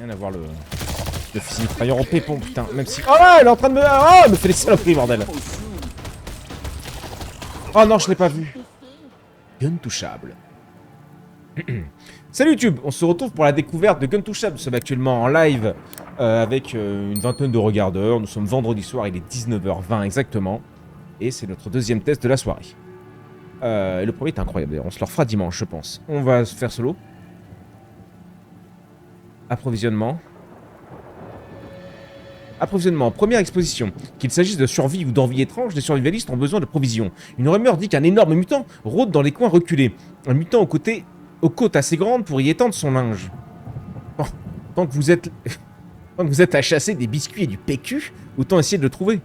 Rien à voir le fusil mitrailleur au pépon, putain. Même si... Oh, elle est en train de me... Oh, elle me fait des saloperies, bordel. Oh non, je l'ai pas vu. Gun touchable. Salut YouTube, on se retrouve pour la découverte de Gun Touchable. Nous sommes actuellement en live avec une vingtaine de regardeurs. Nous sommes vendredi soir, il est 19h20 exactement. Et c'est notre deuxième test de la soirée. Et le premier est incroyable, on se le refera dimanche je pense. On va se faire solo. Approvisionnement. Approvisionnement, première exposition. Qu'il s'agisse de survie ou d'envie étrange, les survivalistes ont besoin de provisions. Une rumeur dit qu'un énorme mutant rôde dans les coins reculés. Un mutant aux côtes assez grandes pour y étendre son linge. Oh, tant que vous êtes à chasser des biscuits et du PQ, autant essayer de le trouver.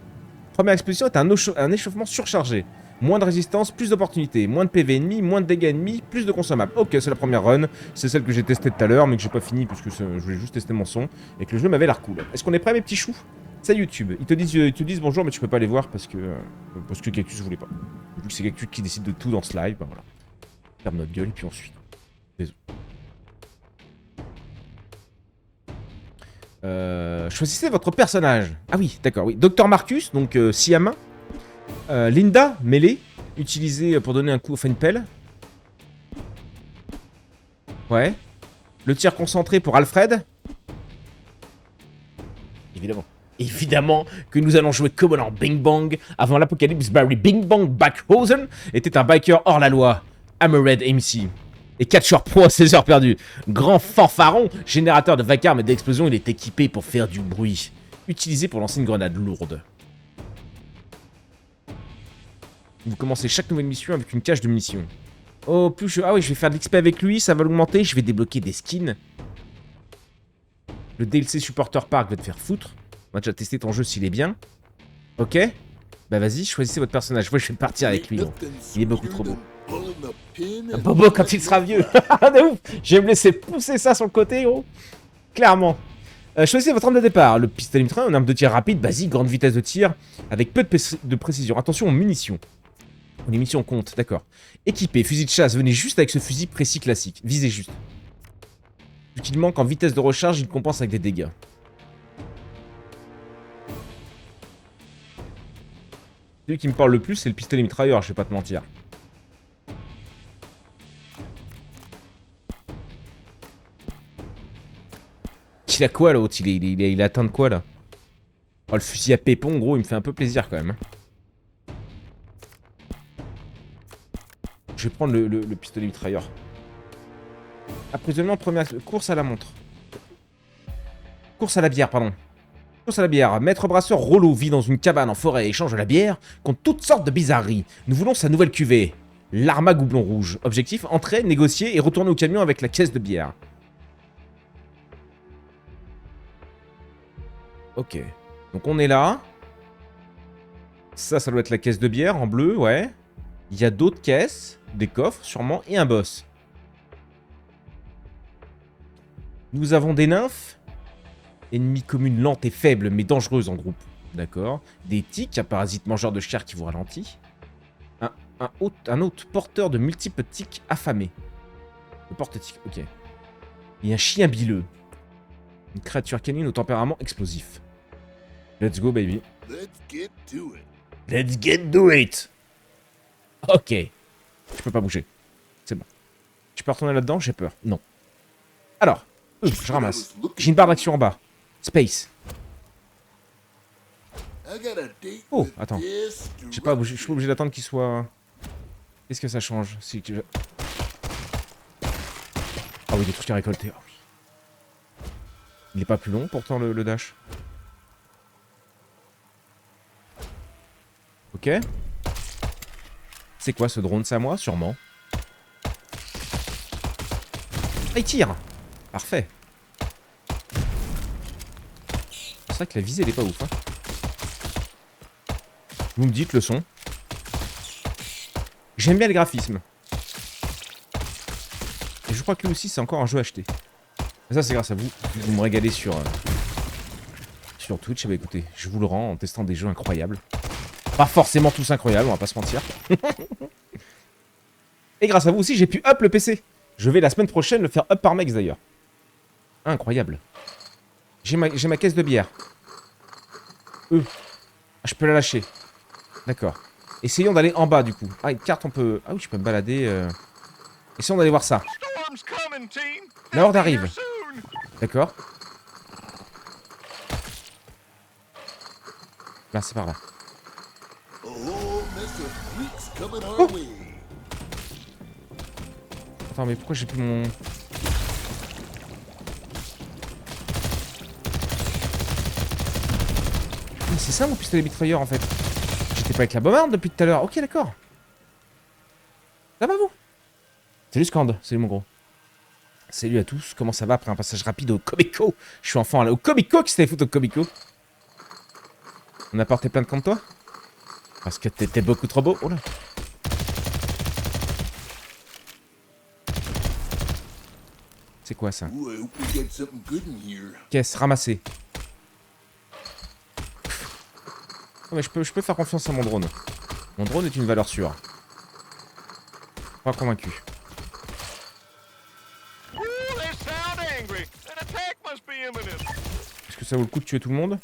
Première exposition est un échauffement surchargé. Moins de résistance, plus d'opportunités, moins de PV ennemis, moins de dégâts ennemis, plus de consommables. Ok, c'est la première run, c'est celle que j'ai testée tout à l'heure, mais que j'ai pas fini parce que je voulais juste tester mon son et que le jeu m'avait l'air cool. Est-ce qu'on est prêt mes petits choux? C'est YouTube. Ils te disent bonjour, mais tu peux pas les voir parce que Cactus voulait pas. Vu que c'est Cactus qui décide de tout dans ce live, ben voilà. Ferme notre gueule et puis on suit. Désolé. Choisissez votre personnage. Ah oui, d'accord, oui. Dr Marcus, donc scie à main. Linda, mêlée, utilisée pour donner un coup, enfin une pelle. Ouais. Le tir concentré pour Alfred. Évidemment. Évidemment que nous allons jouer Commandant Bing Bang avant l'apocalypse. Barry Bing Bang Backhausen était un biker hors la loi. Hammerhead MC. Et catcheur pro à 16 heures perdues. Grand fanfaron, générateur de vacarme et d'explosion, il est équipé pour faire du bruit. Utilisé pour lancer une grenade lourde. Vous commencez chaque nouvelle mission avec une cache de munitions. Oh, plus je... Ah oui, je vais faire de l'XP avec lui, ça va l'augmenter, je vais débloquer des skins. Le DLC Supporter Park va te faire foutre. On va déjà tester ton jeu s'il est bien. Ok. Bah vas-y, choisissez votre personnage. Moi, je vais partir avec lui. Donc. Il est beaucoup trop beau. Bobo quand il sera vieux. De ouf. Je vais me laisser pousser ça sur le côté, gros. Clairement. Choisissez votre arme de départ. Le pistolet mitrailleur, une arme de tir rapide, basique, grande vitesse de tir, avec peu de précision. Attention aux munitions. Les munitions comptent, d'accord. Équipé, fusil de chasse, venez juste avec ce fusil précis classique. Visez juste. Vu qu'il manque en vitesse de recharge, il compense avec des dégâts. Celui qui me parle le plus, c'est le pistolet mitrailleur, je vais pas te mentir. Il a quoi l'autre? Il a atteint de quoi là? Oh, le fusil à pépon, gros, il me fait un peu plaisir quand même. Hein. Je vais prendre le pistolet mitrailleur. Approvisionnement, première course à la montre. Course à la bière, pardon. Course à la bière. Maître brasseur Rollo vit dans une cabane en forêt et échange la bière contre toutes sortes de bizarreries. Nous voulons sa nouvelle cuvée. L'Arma Goublon Rouge. Objectif, entrer, négocier et retourner au camion avec la caisse de bière. Ok. Donc on est là. Ça doit être la caisse de bière en bleu, ouais. Il y a d'autres caisses, des coffres sûrement, et un boss. Nous avons des nymphes. Ennemis communes lentes et faibles, mais dangereuses en groupe. D'accord. Des tiques, un parasite mangeur de chair qui vous ralentit. Un autre porteur de multiples tiques affamés. Le porte-tique, ok. Et un chien bileux. Une créature canine au tempérament explosif. Let's go, baby. Let's get to it. Ok. Je peux pas bouger. C'est bon. Tu peux retourner là-dedans? J'ai peur. Non. Alors. Je ramasse. J'ai une barre d'action en bas. Space. Oh, attends. J'ai pas bougé. Je suis obligé d'attendre qu'il soit... Qu'est-ce que ça change si tu... Ah oui, des trucs à récolter. Oh, oui. Il est pas plus long pourtant le dash. Ok. C'est quoi ce drone? C'est à moi? Sûrement. Ah, il tire. Parfait. C'est vrai que la visée elle est pas ouf. Hein. Vous me dites le son. J'aime bien le graphisme. Et je crois que lui aussi c'est encore un jeu acheté. Et ça c'est grâce à vous. Vous me régalez sur Twitch. Et bah écoutez, je vous le rends en testant des jeux incroyables. Pas forcément tous incroyables, on va pas se mentir. Et grâce à vous aussi, j'ai pu up le PC. Je vais la semaine prochaine le faire up par Mex d'ailleurs. Incroyable. J'ai ma caisse de bière. Ah, je peux la lâcher. D'accord. Essayons d'aller en bas, du coup. Ah, une carte, on peut... Ah oui, je peux me balader... Essayons d'aller voir ça. La horde arrive. D'accord. Là, c'est par là. Oh. Attends, mais pourquoi j'ai plus mon... Ah, c'est ça mon pistolet Bitfire en fait. J'étais pas avec la bombarde depuis tout à l'heure. Ok, d'accord. Ça va vous? Salut Scand, salut mon gros. Salut à tous, comment ça va après un passage rapide au Comico? Je suis enfant là. Au Comico, qui s'était foutu au Comico? On a porté plainte contre toi? Parce que t'étais beaucoup trop beau. Oh là. C'est quoi ça? Caisse, ramassée. Oh, mais je peux faire confiance à mon drone. Mon drone est une valeur sûre. Pas convaincu. Est-ce que ça vaut le coup de tuer tout le monde?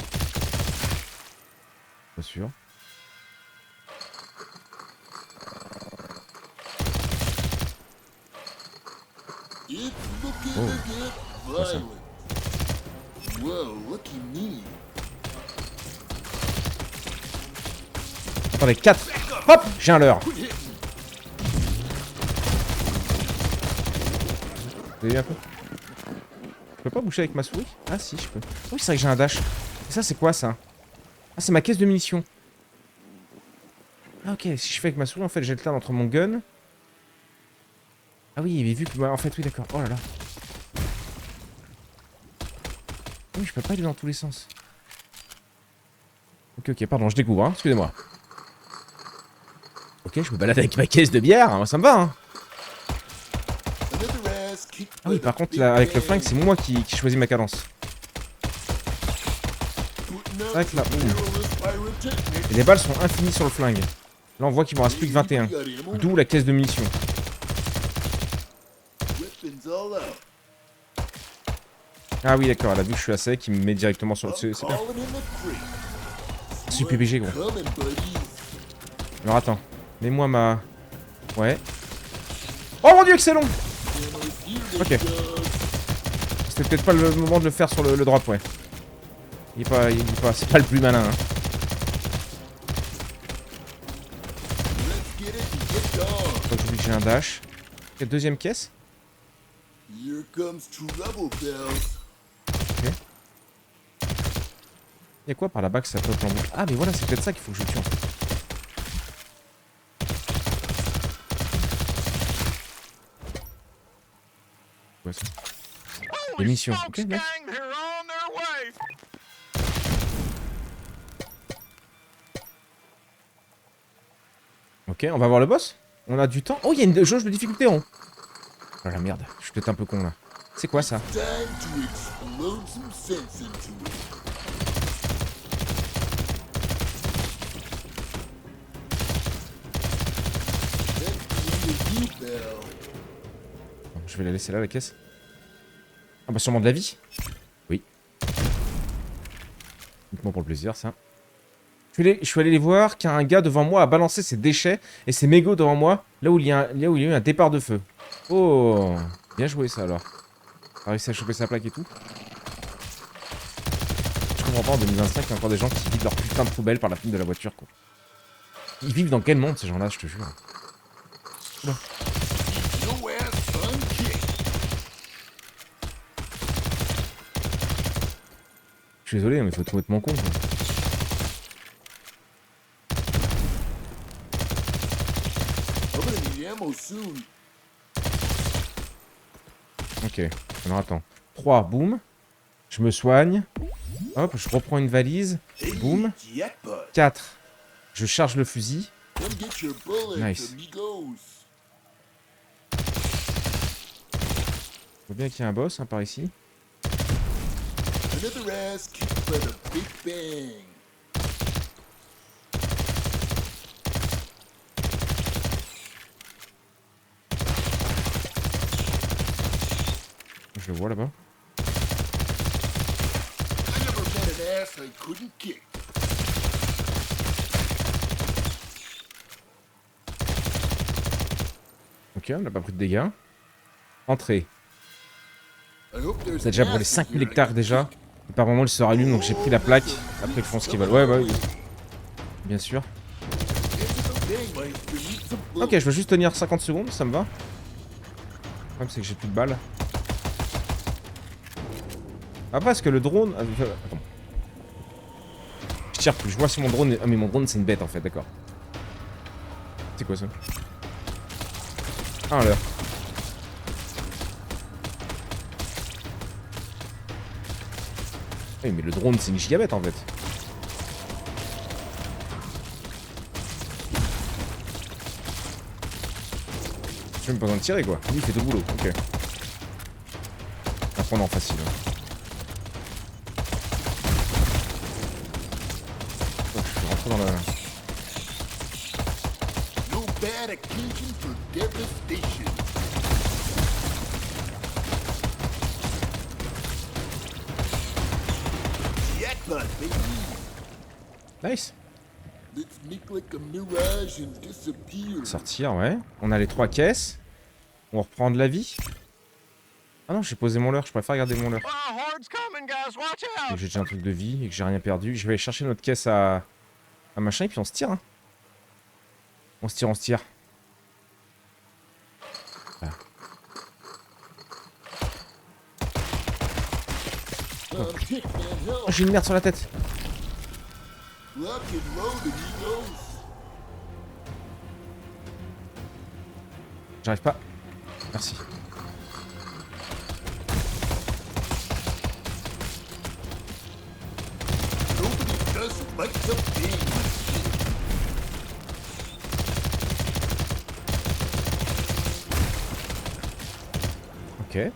Pas sûr. Oh. Quoi ça? Attendez, 4. Hop, j'ai un leurre. Vous avez vu un peu? Je peux pas boucher avec ma souris? Ah si, je peux. Oui, c'est vrai que j'ai un dash. Et ça, c'est quoi ça? Ah, c'est ma caisse de munitions. Ah ok, si je fais avec ma souris, en fait, j'alterne entre mon gun. Ah oui, mais vu que... en fait, oui, d'accord. Oh là là. Oui, je peux pas aller dans tous les sens. Ok, ok, pardon, je découvre, hein. Excusez-moi. Ok, je me balade avec ma caisse de bière, moi ça me va, hein. Ah oui, par contre, là, avec le flingue, c'est moi qui choisis ma cadence. Tac, là, et les balles sont infinies sur le flingue. Là, on voit qu'il m'en reste plus que 21. D'où la caisse de munitions. Ah oui, d'accord, là, vu que je suis à sec, il me met directement sur le... C'est bien. C'est PPG, gros. Alors, attends. Mets-moi ma... Ouais. Oh mon dieu, que c'est long! Ok. C'était peut-être pas le moment de le faire sur le drop, ouais. Il est pas... C'est pas le plus malin, hein. Faut que j'oublie que j'ai un dash. Ok, deuxième caisse. Ok. Y'a quoi par là-bas que ça peut en bouche? Ah mais voilà, c'est peut-être ça qu'il faut que je tue en fait. Ouais, ça. Des missions. Ok, nice. Ok, on va voir le boss. On a du temps. Oh, il y a une jauge de difficulté en haut. Oh la merde, je suis peut-être un peu con là. C'est quoi ça? Bon, je vais la laisser là, la caisse. Ah bah sûrement de la vie. Oui. Uniquement pour le plaisir, ça. Je suis allé les voir car un gars devant moi a balancé ses déchets et ses mégots devant moi, là où il y a eu un départ de feu. Oh, bien joué ça alors. A réussi à choper sa plaque et tout. Je comprends pas en 2025 qu'il y a encore des gens qui vident leur putain de poubelle par la fenêtre de la voiture quoi. Ils vivent dans quel monde ces gens-là, je te jure. Oula. Je suis désolé, mais faut trouver de mon con. Quoi. Ok, alors attends. 3, boum. Je me soigne. Hop, je reprends une valise. Boum. 4. Je charge le fusil. Nice. Je vois bien qu'il y a un boss hein, par ici. Je le vois là-bas. Ok, on n'a pas pris de dégâts. Entrée. Ça a déjà brûlé 5000 hectares déjà. Et par moment, il se rallume, donc j'ai pris la plaque. Après, ils font ce qu'ils veulent. Ouais, oui. Bien sûr. Ok, je veux juste tenir 50 secondes, ça me va. Le problème, c'est que j'ai plus de balles. Ah, parce que le drone... Attends. Je tire plus, je vois sur mon drone... Ah, mais mon drone, c'est une bête, en fait, d'accord. C'est quoi, ça? Ah, l'heure. Oui, mais le drone, c'est une gigabête, en fait. J'ai même pas besoin de tirer, quoi. Lui, il fait tout le boulot, ok. À prendre en facile. Hein. Oh, je suis rentré dans la... Nice. Sortir, ouais. On a les 3 caisses. On reprend de la vie. Ah non, j'ai posé mon leurre, je préfère garder mon leurre. J'ai déjà un truc de vie et que j'ai rien perdu. Je vais aller chercher notre caisse à machin et puis on se tire. Hein. On se tire, on se tire. Ah. Oh, j'ai une merde sur la tête. J'arrive pas. Merci. Ok.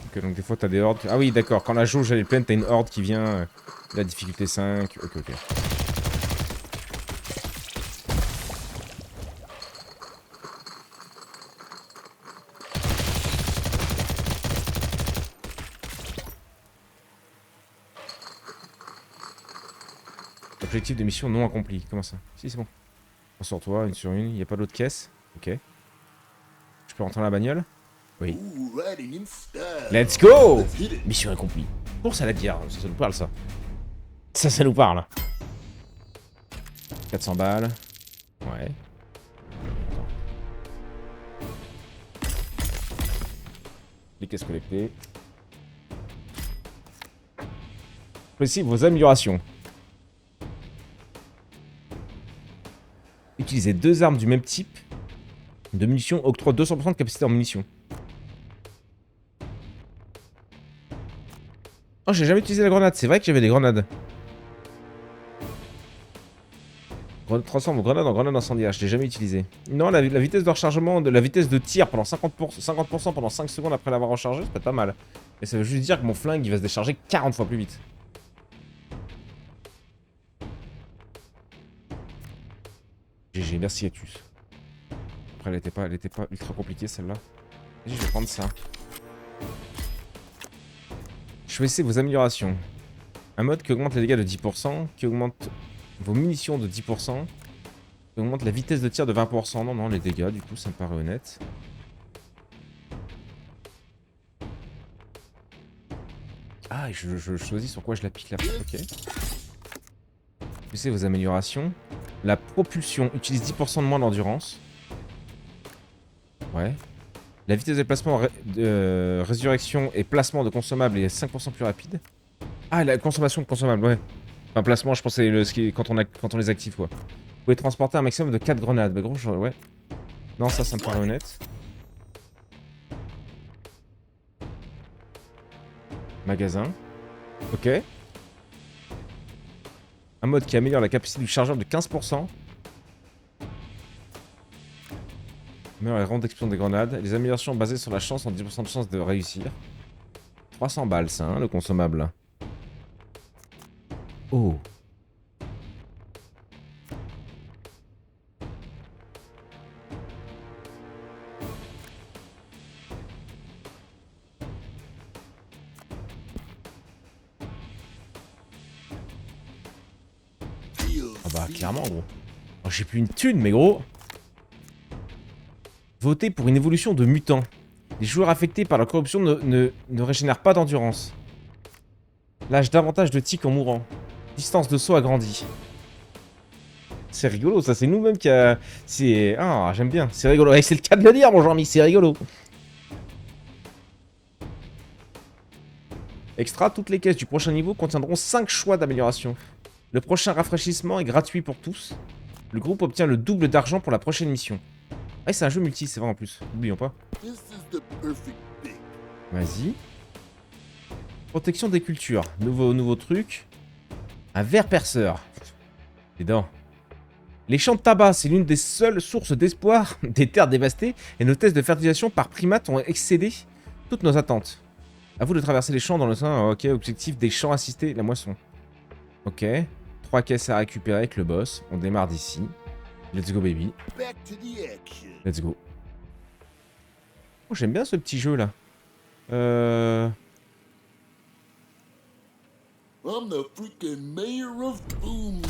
Ok, donc des fois t'as des hordes. Ah oui, d'accord, quand la jauge elle est pleine, t'as une horde qui vient. La difficulté 5. Ok, ok. Objectif de mission non accompli. Comment ça? Si, c'est bon. On sur toi, une sur une. Il n'y a pas d'autre caisse. Ok. Je peux rentrer dans la bagnole? Oui. Let's go! Mission accomplie. Course à la bière. Ça nous parle, ça. Ça nous parle. 400 balles. Ouais. Les caisses collectées. Voici vos améliorations. Utilisez 2 armes du même type de munitions octroie 200% de capacité en munitions. Oh, j'ai jamais utilisé la grenade. C'est vrai que j'avais des grenades. Transforme vos grenades en grenades incendiaires. Je l'ai jamais utilisé. Non, la vitesse de rechargement, la vitesse de tir pendant 50% pendant 5 secondes après l'avoir rechargé, c'est pas mal. Et ça veut juste dire que mon flingue, il va se décharger 40 fois plus vite. GG, merci Etus. Après, elle était pas ultra compliquée celle-là. Je vais prendre ça. Choisissez vos améliorations. Un mode qui augmente les dégâts de 10%, qui augmente vos munitions de 10%, qui augmente la vitesse de tir de 20%. Non, les dégâts, du coup, ça me paraît honnête. Ah, et je choisis sur quoi je l'applique là. Ok. Choisissez vos améliorations. La propulsion utilise 10% de moins d'endurance. Ouais. La vitesse de placement, résurrection et placement de consommables est 5% plus rapide. Ah, la consommation de consommables, ouais. Enfin, placement, je pense que c'est quand on les active, quoi. Vous pouvez transporter un maximum de 4 grenades. Bah, gros, ouais. Non, ça me paraît honnête. Magasin. Ok. Un mode qui améliore la capacité du chargeur de 15%. Améliore les rangs d'explosion des grenades. Les améliorations basées sur la chance ont 10% de chance de réussir. 300 balles, ça, hein, le consommable. Oh. bah clairement gros. Oh, j'ai plus une thune mais gros. Voter pour une évolution de mutant. Les joueurs affectés par la corruption ne régénèrent pas d'endurance. Lâche davantage de tics en mourant. Distance de saut agrandie. C'est rigolo, ça c'est nous-mêmes qui a... C'est... Ah, j'aime bien, c'est rigolo. Ouais, c'est le cas de le dire, mon Jean-Mi, c'est rigolo. Extra, toutes les caisses du prochain niveau contiendront 5 choix d'amélioration. Le prochain rafraîchissement est gratuit pour tous. Le groupe obtient le double d'argent pour la prochaine mission. Ouais, c'est un jeu multi, c'est vrai en plus. N'oublions pas. Vas-y. Protection des cultures. Nouveau truc. Un ver perceur. Les dents. Les champs de tabac, c'est l'une des seules sources d'espoir des terres dévastées et nos tests de fertilisation par primates ont excédé toutes nos attentes. A vous de traverser les champs dans le sein. Ok, objectif des champs assistés, la moisson. Ok. 3 caisses à récupérer avec le boss. On démarre d'ici. Let's go baby. Let's go. Oh, j'aime bien ce petit jeu là. I'm the freaking mayor of Boomtown.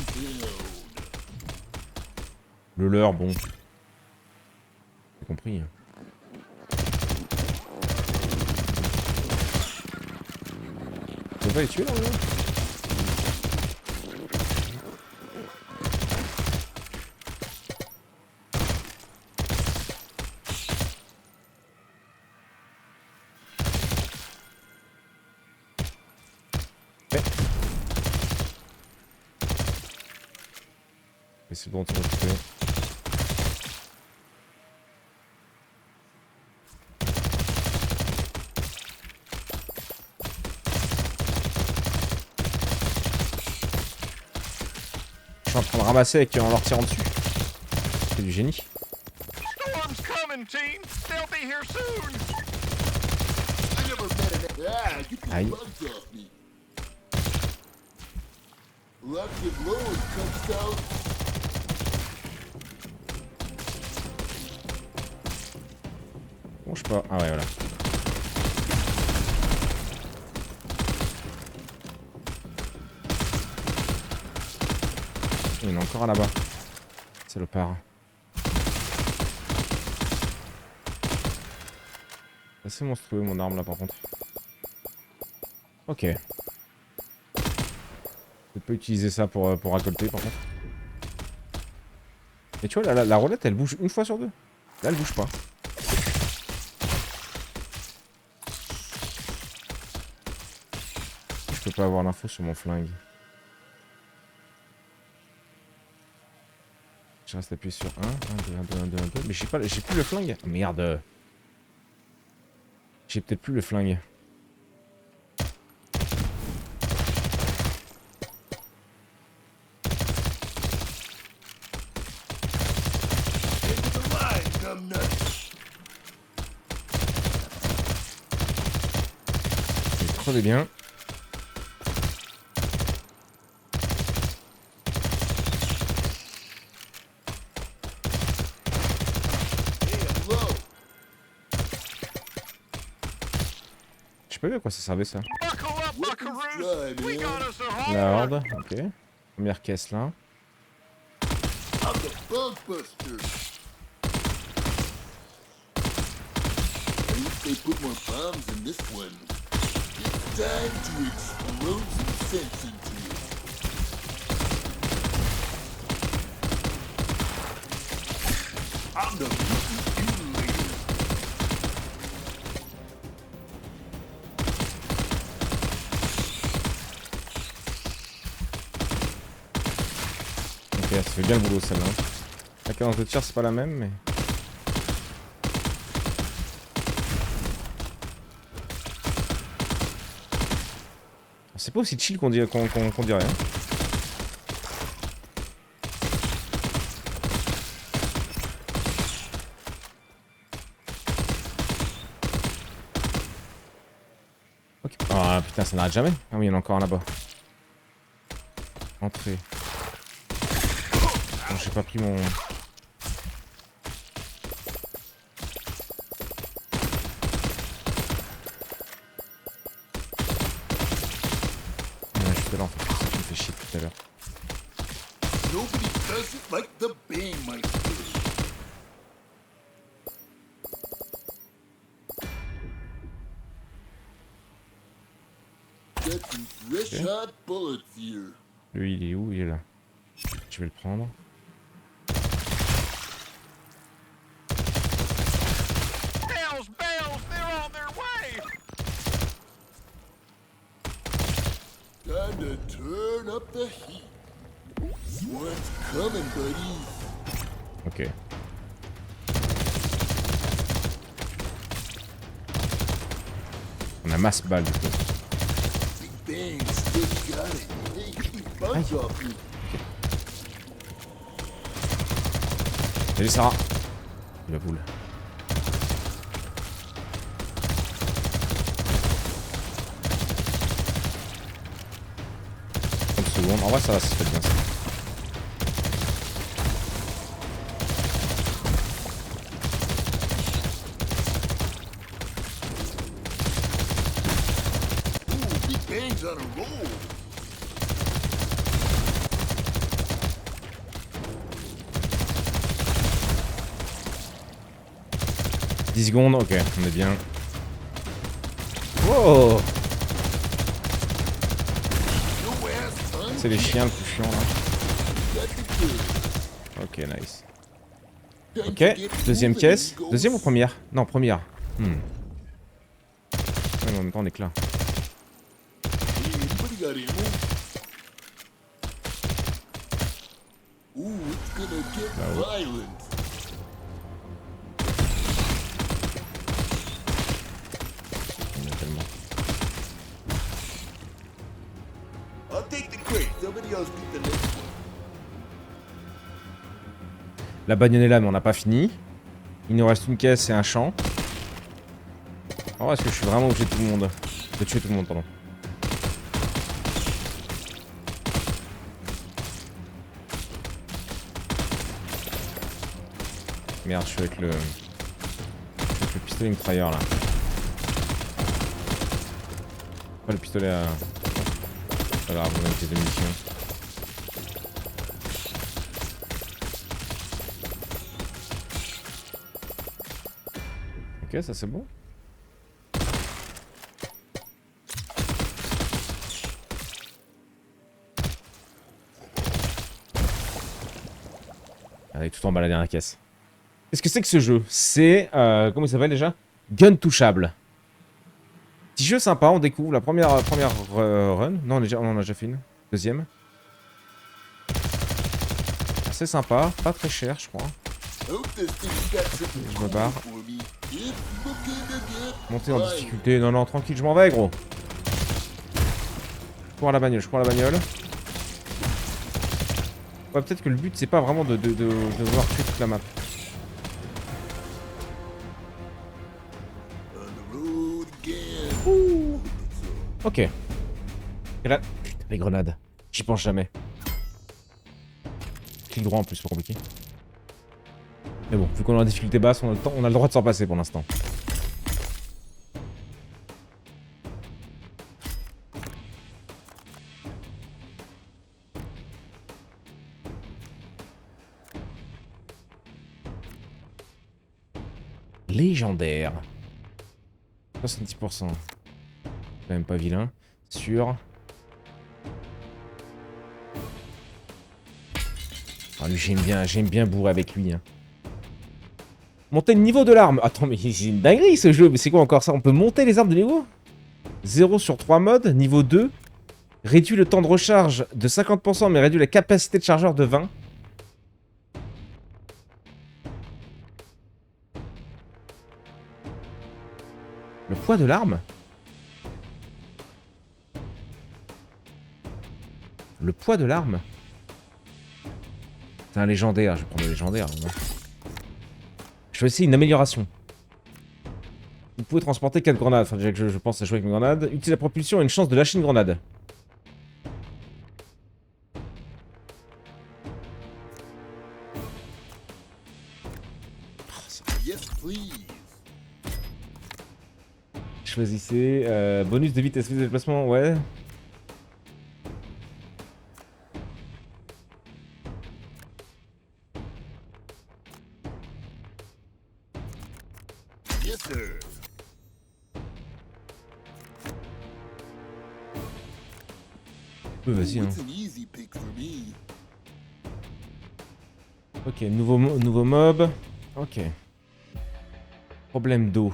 Le leur, bon. J'ai compris. On peut pas les tuer là, mais c'est bon, on va tuer. Je suis en train de ramasser avec en leur tirant dessus. C'est du génie. Aïe. Bon, je sais pas. Ah ouais, voilà. Il y en a encore un là-bas. Salopard. C'est assez monstrueux mon arme là par contre. Ok. Je peux utiliser ça pour récolter par contre. Et tu vois, la roulette elle bouge une fois sur deux. Là elle bouge pas. Je peux pas avoir l'info sur mon flingue. Je reste appuyé sur 1, 1, 2, 1, 2, 1, 2, 1, 2. Mais j'ai plus le flingue. Merde. J'ai peut-être plus le flingue. C'est trop bien. Je sais pas à quoi ça servait ça. La horde, ok. Première caisse là. They put more bombs in this one. It's time to explode some sense into it. I'm the mutant mutilator. Ok, ça fait bien le boulot celle-là. La cadence de tir c'est pas la même mais... C'est pas aussi chill qu'on dirait. Hein. Ok. Ah putain, ça n'arrête jamais. Ah oui, il y en a encore un là-bas. Entrée. Bon, j'ai pas pris mon... Là, en fait, ça me fait chier tout à l'heure. Nobody does it like the Bangmeister. Got some fresh Okay. hot bullets here. Lui, il est où? Il est là. Je vais le prendre. Hells bells, they're on their way! Time to turn up the heat. One's coming, buddy. Ok. On a masse balle du coup. Big Bang still got it. Hey, keep bugs off me. Salut Sarah. La boule. 30 secondes. En vrai, ça va, ça fait bien ça. Ooh, Big Bang's on a roll. « 10 secondes, ok, on est bien. Wow! No ass ton. C'est les chiens le plus chiant là. Got the goods. Ok, nice. Time Ok, to get deuxième moving, caisse. amigos. Deuxième ou première? Non, première. Ouais, mais en même temps, on est clair. Hey, anybody got ammo? Ooh, it's gonna get violent. On est tellement. I'll take the crate. Somebody else get the next one. La bagnole est là, mais on n'a pas fini. Il nous reste une caisse et un champ. Oh, est-ce que je suis vraiment obligé de tout le monde? De tuer tout le monde, pardon. Merde, je suis avec le pistolet mitrailleur là. Pas le pistolet à. C'est pas grave, on a une pièce de munitions. Ok, ça c'est bon. Allez, tout en bas la dernière caisse. Qu'est-ce que c'est que ce jeu? C'est, comment il s'appelle déjà? Gun touchable. Petit jeu sympa, on découvre la première run. Non, on en a déjà fait une. Deuxième. Assez sympa, pas très cher, je crois. Hope this thing's got something Je me cool barre. for me. It's looking to get Monter en violent. difficulté. Non, non, tranquille, je m'en vais, gros. Je cours à la bagnole, je cours à la bagnole. Ouais, peut-être que le but, c'est pas vraiment de vouloir tuer toute la map. On the road again. Ok. Et là, putain, les grenades. J'y pense jamais. Clic droit en plus, c'est pas compliqué. Mais bon, vu qu'on est en difficulté basse, on a le droit de s'en passer pour l'instant. Légendaire. 70%. Quand même pas vilain. Sûr. Ah, lui, j'aime bien bourrer avec lui. Hein. Monter le niveau de l'arme. Attends, mais c'est une dinguerie ce jeu. Mais c'est quoi encore ça? On peut monter les armes de niveau? 0 sur 3 modes. Niveau 2. Réduit le temps de recharge de 50%, mais réduit la capacité de chargeur de 20. Le poids de l'arme? Le poids de l'arme? C'est un légendaire, je vais prendre le légendaire. Hein. Je vais essayer une amélioration. Vous pouvez transporter 4 grenades. Enfin, déjà que je pense à jouer avec mes grenades. Utilisez la propulsion et une chance de lâcher une grenade. Yes, please. Choisissez. Bonus de vitesse de déplacement, ouais. Vas-y, hein. It's an easy pick for me. Ok, nouveau mob. Ok. Problème d'eau.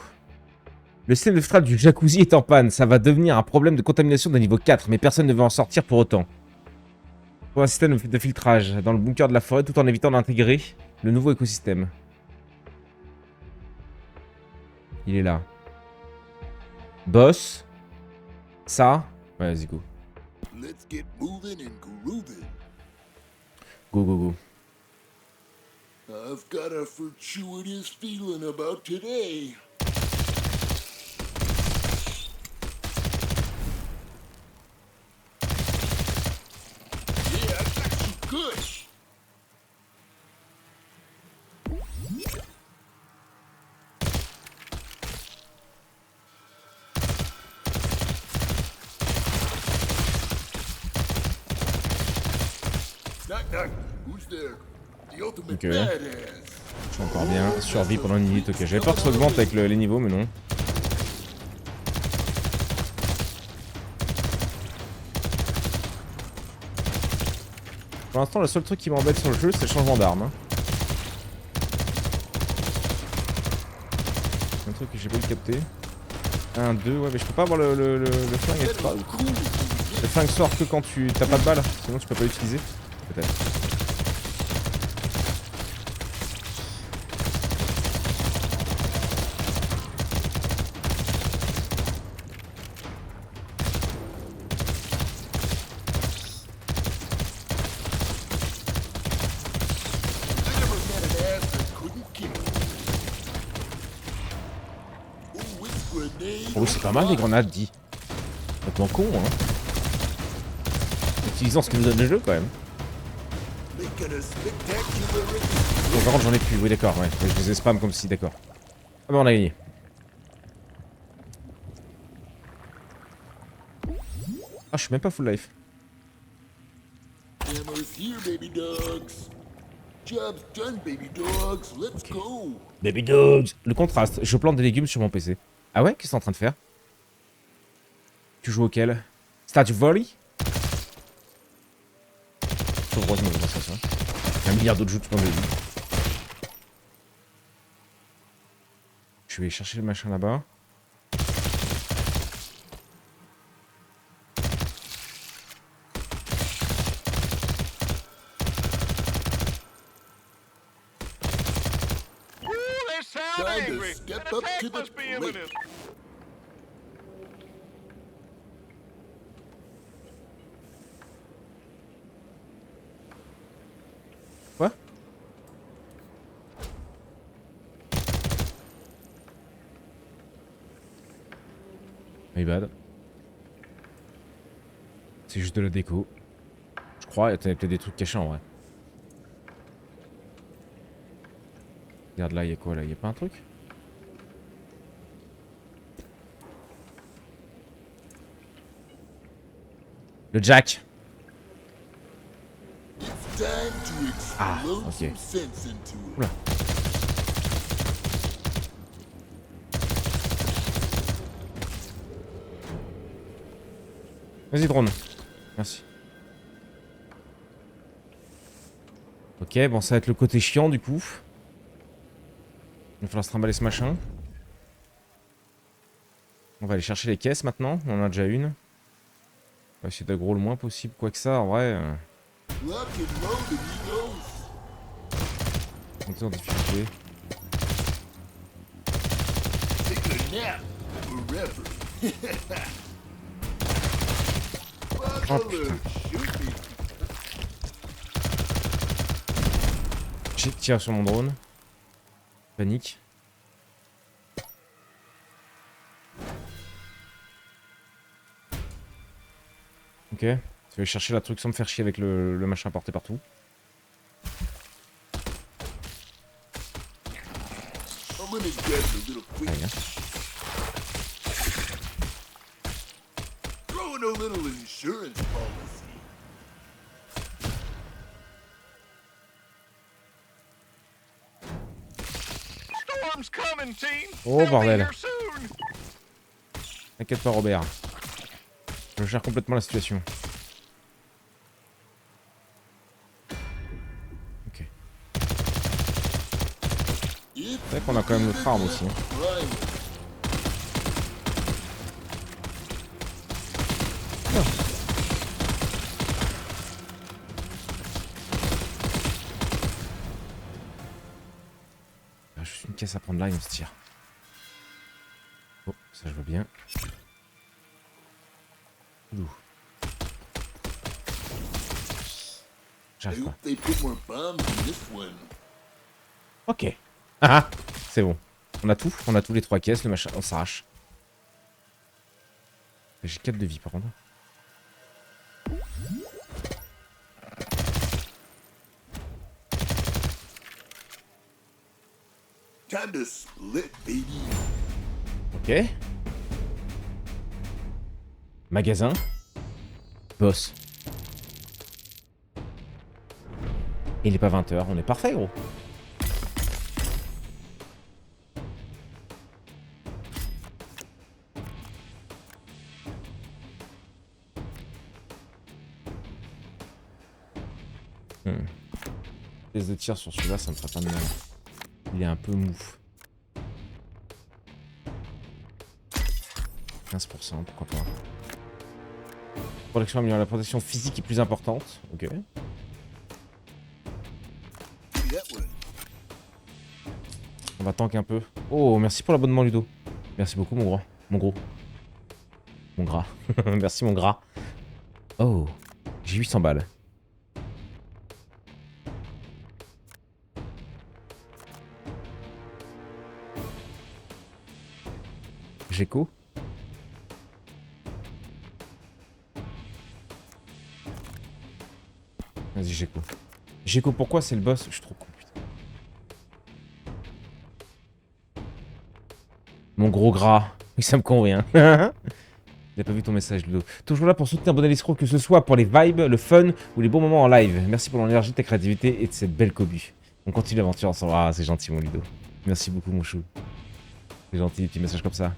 Le système de filtrage du jacuzzi est en panne. Ça va devenir un problème de contamination de niveau 4, mais personne ne veut en sortir pour autant. Pour un système de filtrage dans le bunker de la forêt tout en évitant d'intégrer le nouveau écosystème. Il est là. Boss. Ça. Ouais, vas-y, go. Let's get moving and grooving. Go, go, go. I've got a fortuitous feeling about today. Yeah, I got you good. Knock knock. Who's there? The ultimate Okay. badass. Je suis encore bien. Survie pendant une minute. Ok, j'avais peur que ça augmente avec les niveaux, mais non. Pour l'instant, le seul truc qui m'embête sur le jeu, c'est le changement d'arme. Hein. Un truc que j'ai pas eu capté. 1, 2, ouais, mais je peux pas avoir le flingue extra. Le flingue sort que quand tu t'as pas de balles, sinon tu peux pas l'utiliser. Peut-être. I never met an ass that couldn't kick. Oh, it's grenade. Oh oui, c'est pas mal les grenades, dit. Complètement con, hein. Utilisant ce que nous donne le jeu quand même. Making a spectacular Bon, par contre, j'en ai plus, oui, d'accord, ouais. Je les ai spam comme si, d'accord. Ah bah, on a gagné. Ah, je suis même pas full life. Hammer's here, baby dogs. Job's done, baby dogs. Let's go. Baby dogs. Le contraste, je plante des légumes sur mon PC. Ah ouais, qu'est-ce que t'es en train de faire? Tu joues auquel? Stardew Valley? Heureusement, dans ça. Il y a un milliard d'autres jeux que tu peux enlever. Je vais chercher le machin là-bas. Ooh, they sound Time to angry. step An up attack to the must be plate. imminent. Quoi? My bad. C'est juste de la déco. Je crois, t'avais peut-être des trucs cachés en vrai. Regarde là, y'a quoi là? Y'a pas un truc? Le jack! It's time to explode ok. some sense into it. Oula. Vas-y, drone. Merci. Ok, bon, ça va être le côté chiant du coup. Il va falloir se trimballer ce machin. On va aller chercher les caisses maintenant. On en a déjà une. On va essayer d'aggro le moins possible, quoi que ça, en vrai. Rock and roll, amigos. Monter en difficulté. Take a nap forever. Oh, Buckler, shoot me. J'ai tiré sur mon drone. Panique. Ok. Je vais chercher la truc sans me faire chier avec le machin porté partout. I'm gonna get a little quick. Allez, hein. Throwing a little insurance policy. Storm's coming, team. Oh, They'll be bordel. here soon. T'inquiète pas, Robert. Je gère complètement la situation. qu'on a quand même notre arme aussi. Prime. Ah, juste une caisse à prendre là et on se tire. Oh, ça je veux bien. Ouh. I J'arrive pas. hope they put more bombs in this one. Ok. Ah ah, c'est bon. On a tous les 3 caisses, le machin, on s'arrache. J'ai 4 de vie par contre. Time to split, baby. Ok. Magasin. Boss. Il est pas 20h, on est parfait gros. Les de tir sur celui-là, ça me ferait pas de mal. Il est un peu mou. 15%, pourquoi pas. Protection améliorée, la protection physique est plus importante. Ok. Give me that one. On va tanker un peu. Oh, merci pour l'abonnement Ludo. Merci beaucoup mon gros. Mon gros. Mon gras. Merci mon gras. Oh, j'ai 800 balles. Géco. Vas-y Géco. Géco pourquoi c'est le boss? Je suis trop con putain. Mon gros gras. Oui ça me convient. J'ai pas vu ton message Ludo. Toujours là pour soutenir Bon Escroc, que ce soit pour les vibes, le fun ou les bons moments en live. Merci pour l'énergie, ta créativité et de cette belle cobu. On continue l'aventure ensemble. Ah c'est gentil mon Ludo. Merci beaucoup mon chou. C'est gentil, des petits messages comme ça.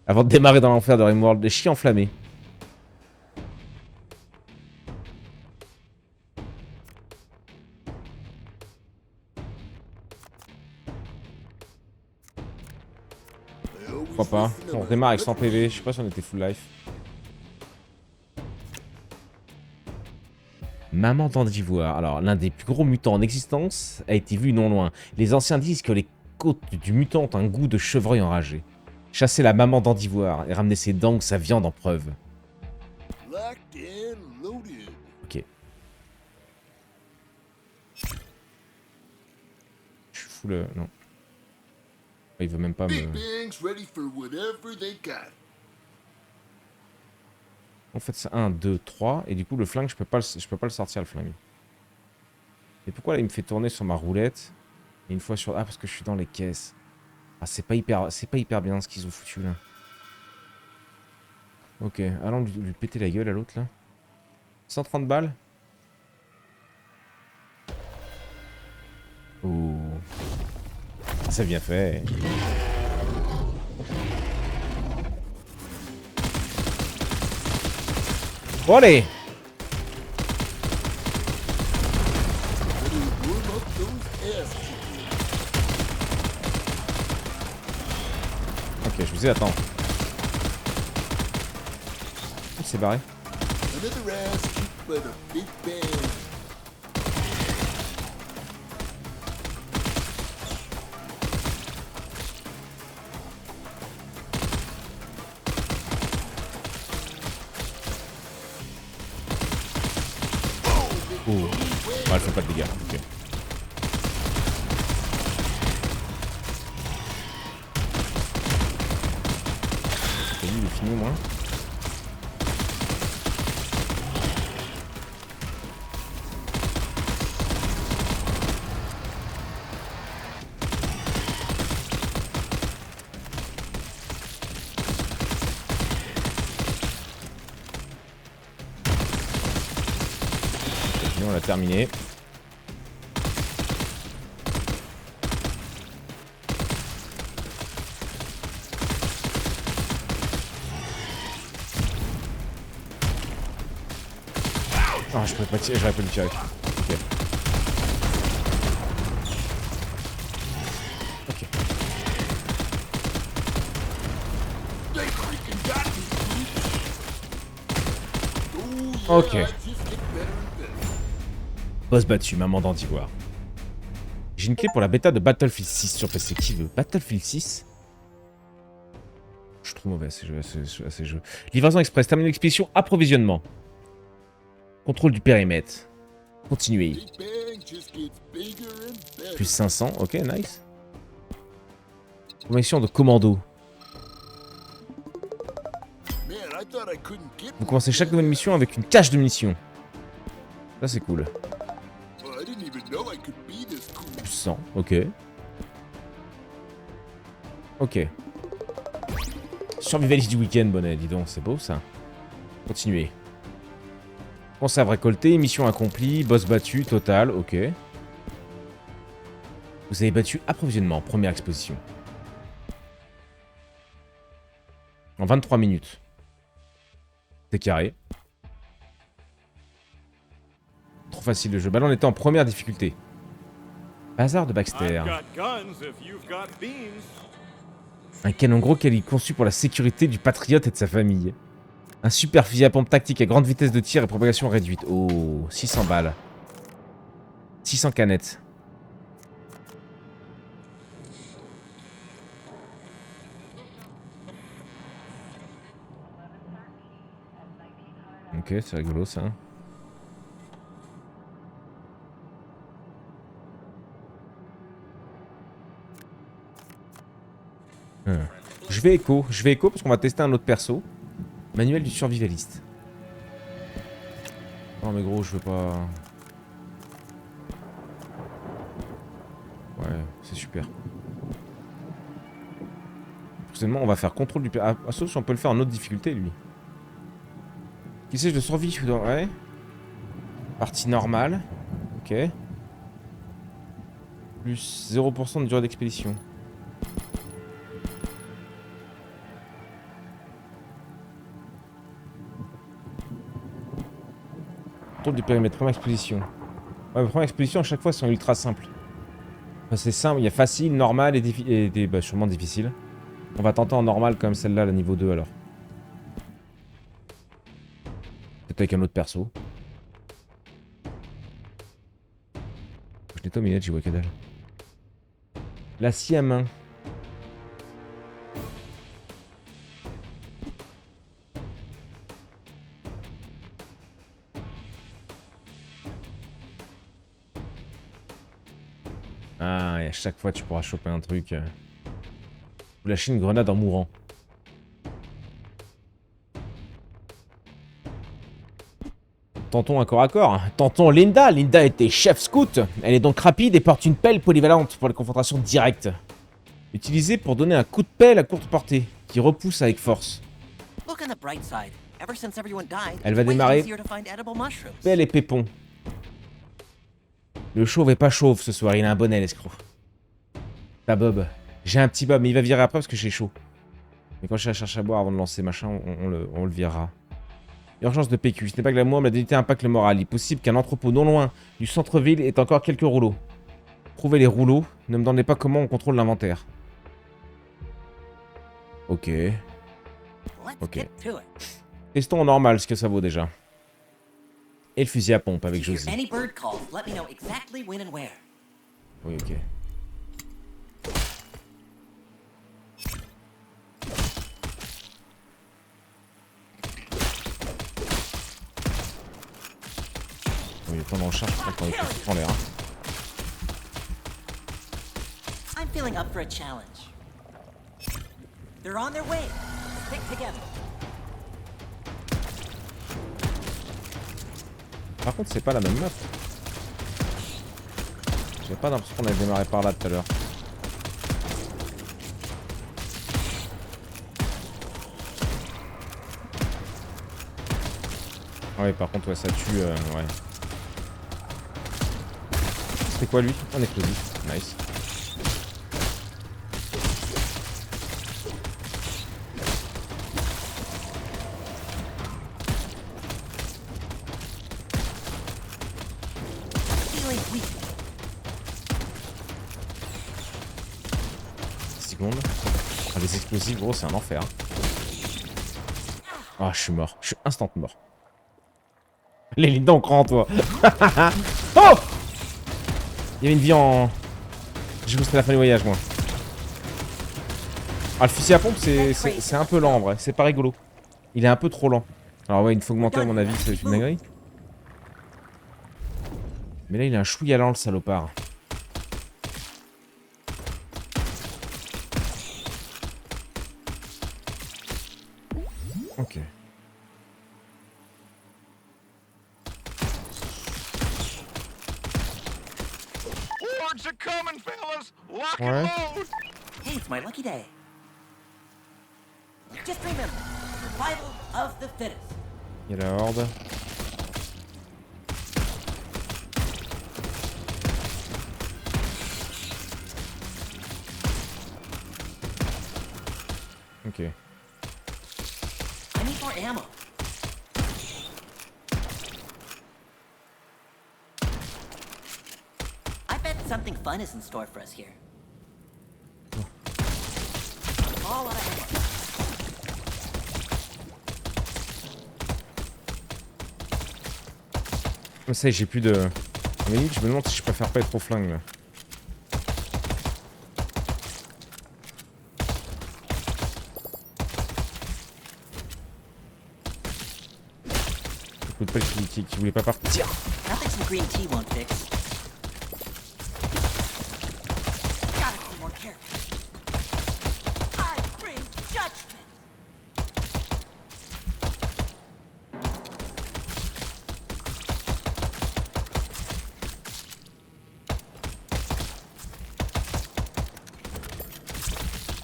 Avant de démarrer dans l'enfer de Rimworld, des chiens enflammés. I always Pourquoi pas? listen to On my démarre avec 100 gut. PV, je sais pas si on était full life. Maman dent d'ivoire. Alors, l'un des plus gros mutants en existence a été vu non loin. Les anciens disent que les côtes du mutant ont un goût de chevreuil enragé. Chasser la maman dent d'ivoire et ramener ses dents ou sa viande en preuve. Locked and loaded. Ok. Je suis full... non. Il veut même pas me... Big bangs ready for whatever they got. En fait, c'est 1, 2, 3. Et du coup, le flingue, je peux pas le sortir, le flingue. Et pourquoi là, il me fait tourner sur ma roulette? Et une fois sur... Ah, parce que je suis dans les caisses. Ah, c'est pas hyper bien ce qu'ils ont foutu, là. Ok, allons lui péter la gueule à l'autre, là. 130 balles. Ouh. C'est bien fait. Bon, allez. Better warm up those ass cheeks. Ok, je vous ai attends. Il s'est barré. Another ass kicked by the big bang. Ouh. Ouais, elle fait pas de dégâts. Ok. Ok, lui, il est fini au moins. On l'a terminé. Ah, je pouvais pas tirer, j'aurais pas dû tirer. Ok. Ok. Ok. I just get better and better. Boss battu, maman d'Antivoire. J'ai une clé pour la bêta de Battlefield 6 sur PC. Qui veut Battlefield 6? Je suis trop mauvais à ces jeux. Livraison express, terminer l'expédition, approvisionnement. Contrôle du périmètre. Continuer. Big Bang just gets bigger and better. Plus 500, ok, nice. Connexion de commando. Man, I thought I couldn't get Vous commencez chaque nouvelle mission avec une cache de munitions. Ça c'est cool. Well, I didn't even know I could be this cool. Plus 100, ok. Ok. Survivaliste du week-end, bonnet, dis donc, c'est beau ça. Continuez. Conserve récoltée, mission accomplie, boss battu, total, ok. Vous avez battu approvisionnement, première exposition. En 23 minutes. C'est carré. Trop facile le jeu. Bah là on était en première difficulté. Bazar de Baxter. Un canon gros calibre conçu pour la sécurité du patriote et de sa famille. Un super fusil à pompe tactique à grande vitesse de tir et propagation réduite. Oh, 600 balles. 600 canettes. Ok, c'est rigolo ça. Je vais écho parce qu'on va tester un autre perso. Manuel du survivaliste. Non mais gros, je veux pas... Ouais, c'est super. Personnellement, on va faire contrôle du... Ah, sauf si on peut le faire en autre difficulté, lui. Qui sait, de survie, ouais. Partie normale. Ok. Plus 0% de durée d'expédition. Contrôle du périmètre, première exposition. Ouais, première exposition, à chaque fois, sont ultra simples. Enfin, c'est simple, il y a facile, normal et bah, sûrement difficile. On va tenter en normal comme celle-là, la niveau 2 alors. Peut-être avec un autre perso. Je nettoie mes lunettes, j'y vois que dalle. La scie à main. Ah, et à chaque fois tu pourras choper un truc. Ou lâcher une grenade en mourant. Tentons un corps à corps. Tentons Linda. Linda était chef scout. Elle est donc rapide et porte une pelle polyvalente pour les confrontations directes. Utilisée pour donner un coup de pelle à courte portée, qui repousse avec force. Elle va démarrer pelle et pépon. Le chauve est pas chauve ce soir, il a un bonnet l'escroc. Ta Bob. J'ai un petit Bob, mais il va virer après parce que j'ai chaud. Mais quand je vais chercher à boire avant de lancer machin, on le virera. Urgence de PQ. Ce n'est pas que l'amour, mais la dignité impacte le moral. Il est possible qu'un entrepôt non loin du centre-ville ait encore quelques rouleaux. Trouvez les rouleaux. Ne me demandez pas comment on contrôle l'inventaire. Ok. Ok. Testons en normal ce que ça vaut déjà. Et le fusil à pompe avec Josie. Oui, ok. Oui, le temps d'en charge, je crois qu'on est tout en l'air. I'm feeling up for a challenge. They're on their way. Stick together. Par contre, c'est pas la même meuf. J'ai pas l'impression qu'on avait démarré par là tout à l'heure. Ah ouais, par contre, ouais, ça tue, ouais. C'était quoi, lui? Un explosif. Nice. Ah, les explosifs, gros, c'est un enfer. Ah, je suis mort. Je suis instant mort. Les lignes en cran, toi. Oh! Il y avait une vie en... J'ai cru que c'était la fin du voyage, moi. Ah, le fusil à pompe, c'est un peu lent, en vrai. C'est pas rigolo. Il est un peu trop lent. Alors ouais, il faut augmenter, à mon avis, c'est une dinguerie. Mais là, il a un chouïa lent, le salopard. Ok. Hordes are coming, fellas! Lock Ouais. and load! Hey, it's my lucky day. Just remember, survival of the fittest. Il y a la horde. Ok. I need more ammo. I bet something fun is in store for us here. All out of ammo. Ça y est, j'ai plus de... Mais limite, je me demande si je préfère pas être au flingue, là. Coup de pelle qui voulait pas partir. Nothing some green tea won't fix. Gotta be more careful. I bring judgment.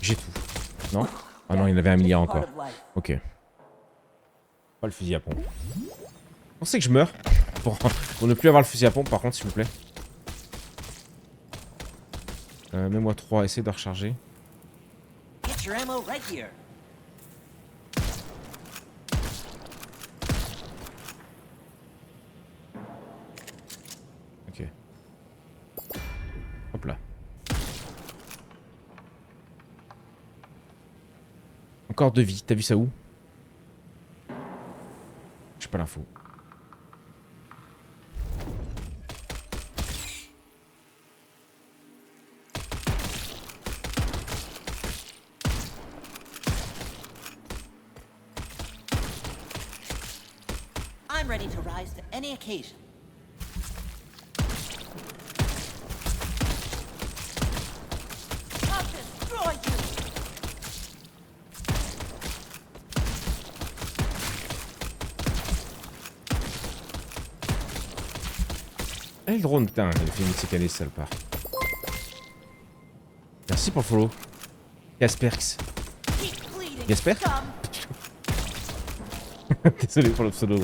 J'ai tout. Non? Ah non, il y en avait un milliard encore. Part of life. Ok. Pas le fusil à pompe. On sait que je meurs. Pour ne plus avoir le fusil à pompe, par contre, s'il vous plaît. Mets-moi 3, essaye de recharger. Get your ammo right here. Ok. Hop là. Encore 2 vies, t'as vu ça où? J'ai pas l'info. I'm ready to rise to any occasion. I'll destroy you! Eh, le drone, putain, il a fait une sécalée, ça le part. Merci pour le follow. Gasperx. Keep bleeding, Jasper? scum! Désolé pour le pseudo.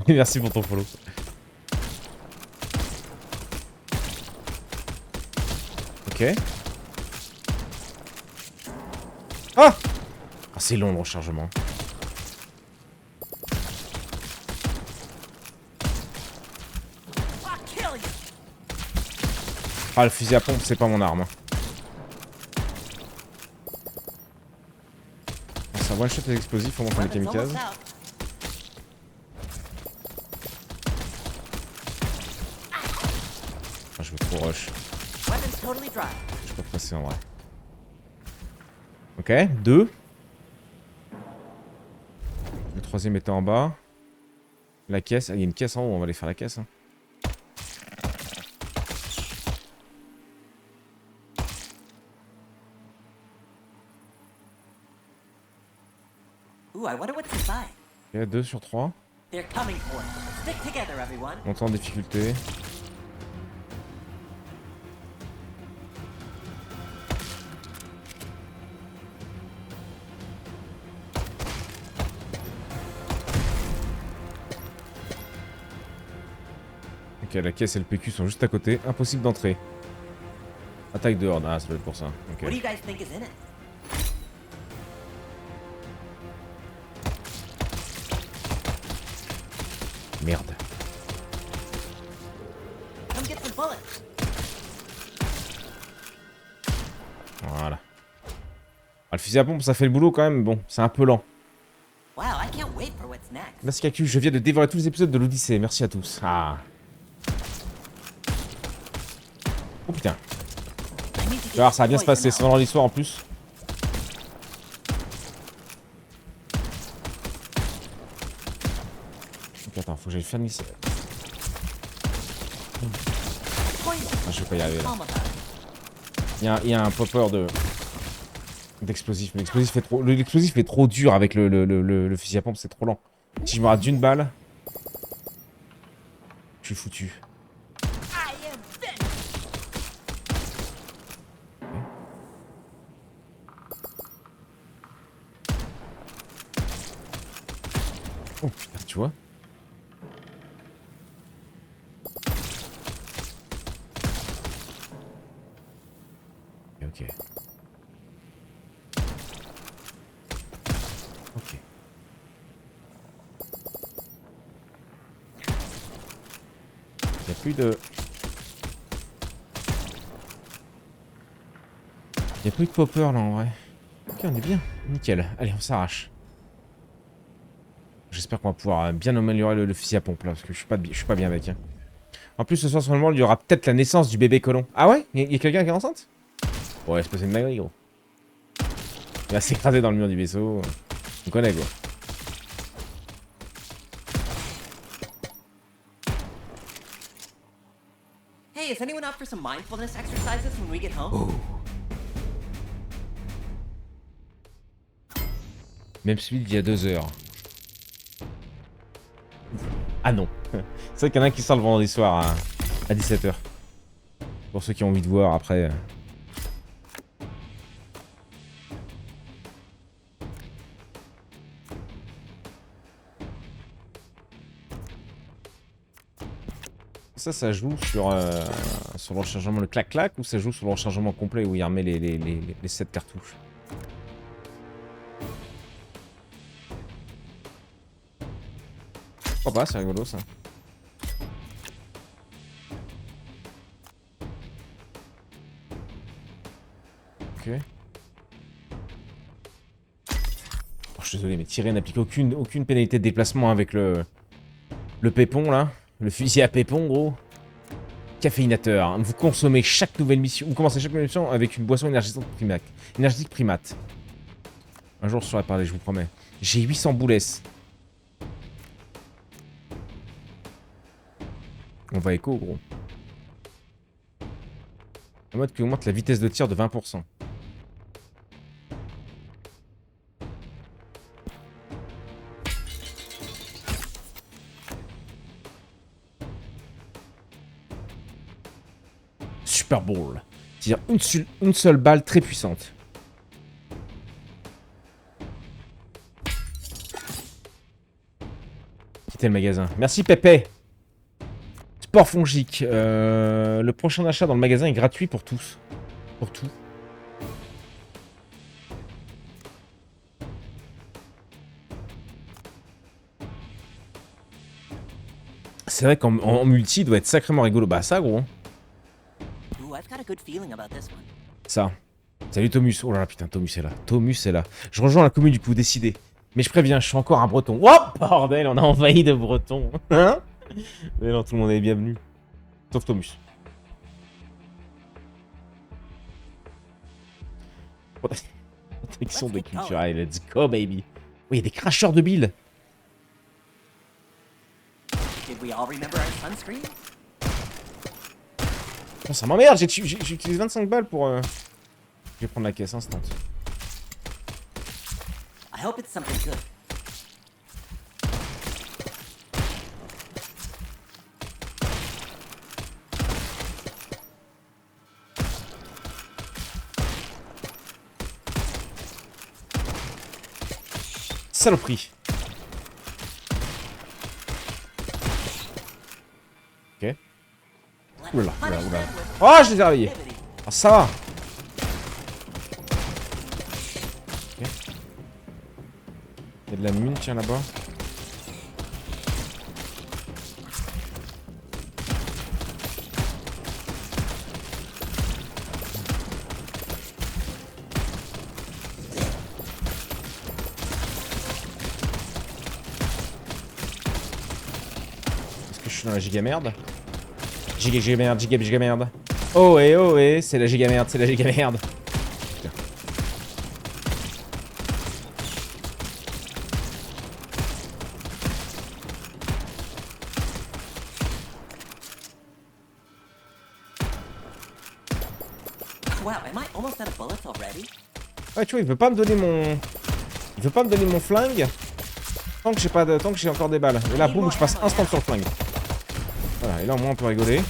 Merci pour ton follow. Ok. Ah, ah, c'est long le rechargement. I'll kill you! Ah, le fusil à pompe, c'est pas mon arme. Ça one shot les explosifs, on monte les Weapon's kamikazes. almost out. Ah, je veux trop rush. Weapon's totally dry. Je suis pas pressé en vrai. Ok, 2. Le troisième était en bas. La caisse, ah, il y a une caisse en haut, on va aller faire la caisse. Hein. Ooh, I wonder what's inside. Ok, 2 sur 3. They're coming for us. Stick together, everyone. Montant de difficulté. Ok, la caisse et le PQ sont juste à côté. Impossible d'entrer. Attaque de horde. Ah, ça doit être pour ça. Ok. What do you guys think is in it? Merde. Come get some bullets. Voilà. Ah, le fusil à pompe, ça fait le boulot quand même. Bon, c'est un peu lent. Wow, I can't wait for what's next. Merci Kaku, je viens de dévorer tous les épisodes de l'Odyssée. Merci à tous. Ah. Oh putain. I need to Tu vas voir, ça va bien se poison passer. out. C'est vendredi soir en plus. Ok, attends, faut que j'aille faire ici. Poison. Ah, je vais pas y arriver là. Calm about it. Il y a un popper d'explosif. Mais l'explosif est trop dur avec le fusil à pompe, c'est trop lent. Si je me rate d'une balle, je suis foutu. Oh putain, tu vois. Ok. Ok. Il n'y a plus de... Il n'y a plus de popper là en vrai. Ok, on est bien. Nickel. Allez, on s'arrache. J'espère qu'on va pouvoir bien améliorer le fusil à pompe là, parce que je suis pas bien avec. Hein. En plus, ce soir, seulement, il y aura peut-être la naissance du bébé colon. Ah ouais? Il y a quelqu'un qui est enceinte? Ouais, c'est pas une dinguerie, gros. Il va s'écraser dans le mur du vaisseau. On connaît, quoi. Hey, is anyone up for some mindfulness exercises when we get home? Même celui d'il y a 2 heures. Ah non. C'est vrai qu'il y en a un qui sort le vendredi soir à 17h. Pour ceux qui ont envie de voir après. Ça joue sur le rechargement, le clac-clac, ou ça joue sur le rechargement complet où il remet les 7 cartouches? Je crois pas, c'est rigolo ça. Ok. Oh, je suis désolé, mais tirer n'applique aucune pénalité de déplacement avec le pépon là. Le fusil à pépon, gros. Caféinateur. Vous consommez chaque nouvelle mission. Vous commencez chaque nouvelle mission avec une boisson énergétique primate. Un jour je saurai parler, je vous promets. J'ai 800 boulesses. On va écho, gros. Un mode qui augmente la vitesse de tir de 20%. Super Bowl. C'est-à-dire une seule balle très puissante. Quittez le magasin. Merci Pépé. Sport fongique. Le prochain achat dans le magasin est gratuit pour tous. Pour tout. C'est vrai qu'en multi, il doit être sacrément rigolo. Bah ça, gros. Ooh, I've got a good feeling about this one. Ça. Salut Tomus. Oh là là, putain, Tomus est là. Tomus est là. Je rejoins la commune du coup, décidé. Mais je préviens, je suis encore un breton. Oh, bordel, on a envahi de bretons. Hein? Mais non, tout le monde est bienvenu. Sauf Tomus. Protection de culture. Allez, let's go, baby. Oui, il y a des cracheurs de billes. Did we all remember our sunscreen? Oh, ça m'emmerde, j'ai utilisé 25 balles pour... Je vais prendre la caisse instant. I hope it's something good. Saloperie. Ok. Oula, oula, oula. Oh, je les ai réveillés. Ah, ça va. Ok. Il y a de la mine, tiens, là-bas. Je suis dans la giga merde. Giga merde, giga merde. Oh et c'est la giga merde, c'est la giga merde. Putain. Wow, am I almost out of bullets already? Ouais, tu vois, il veut pas me donner mon... Il veut pas me donner mon flingue tant que j'ai pas de... tant que j'ai encore des balles. Et là, boum, je passe instant sur le flingue. Voilà, et là au moins on peut rigoler.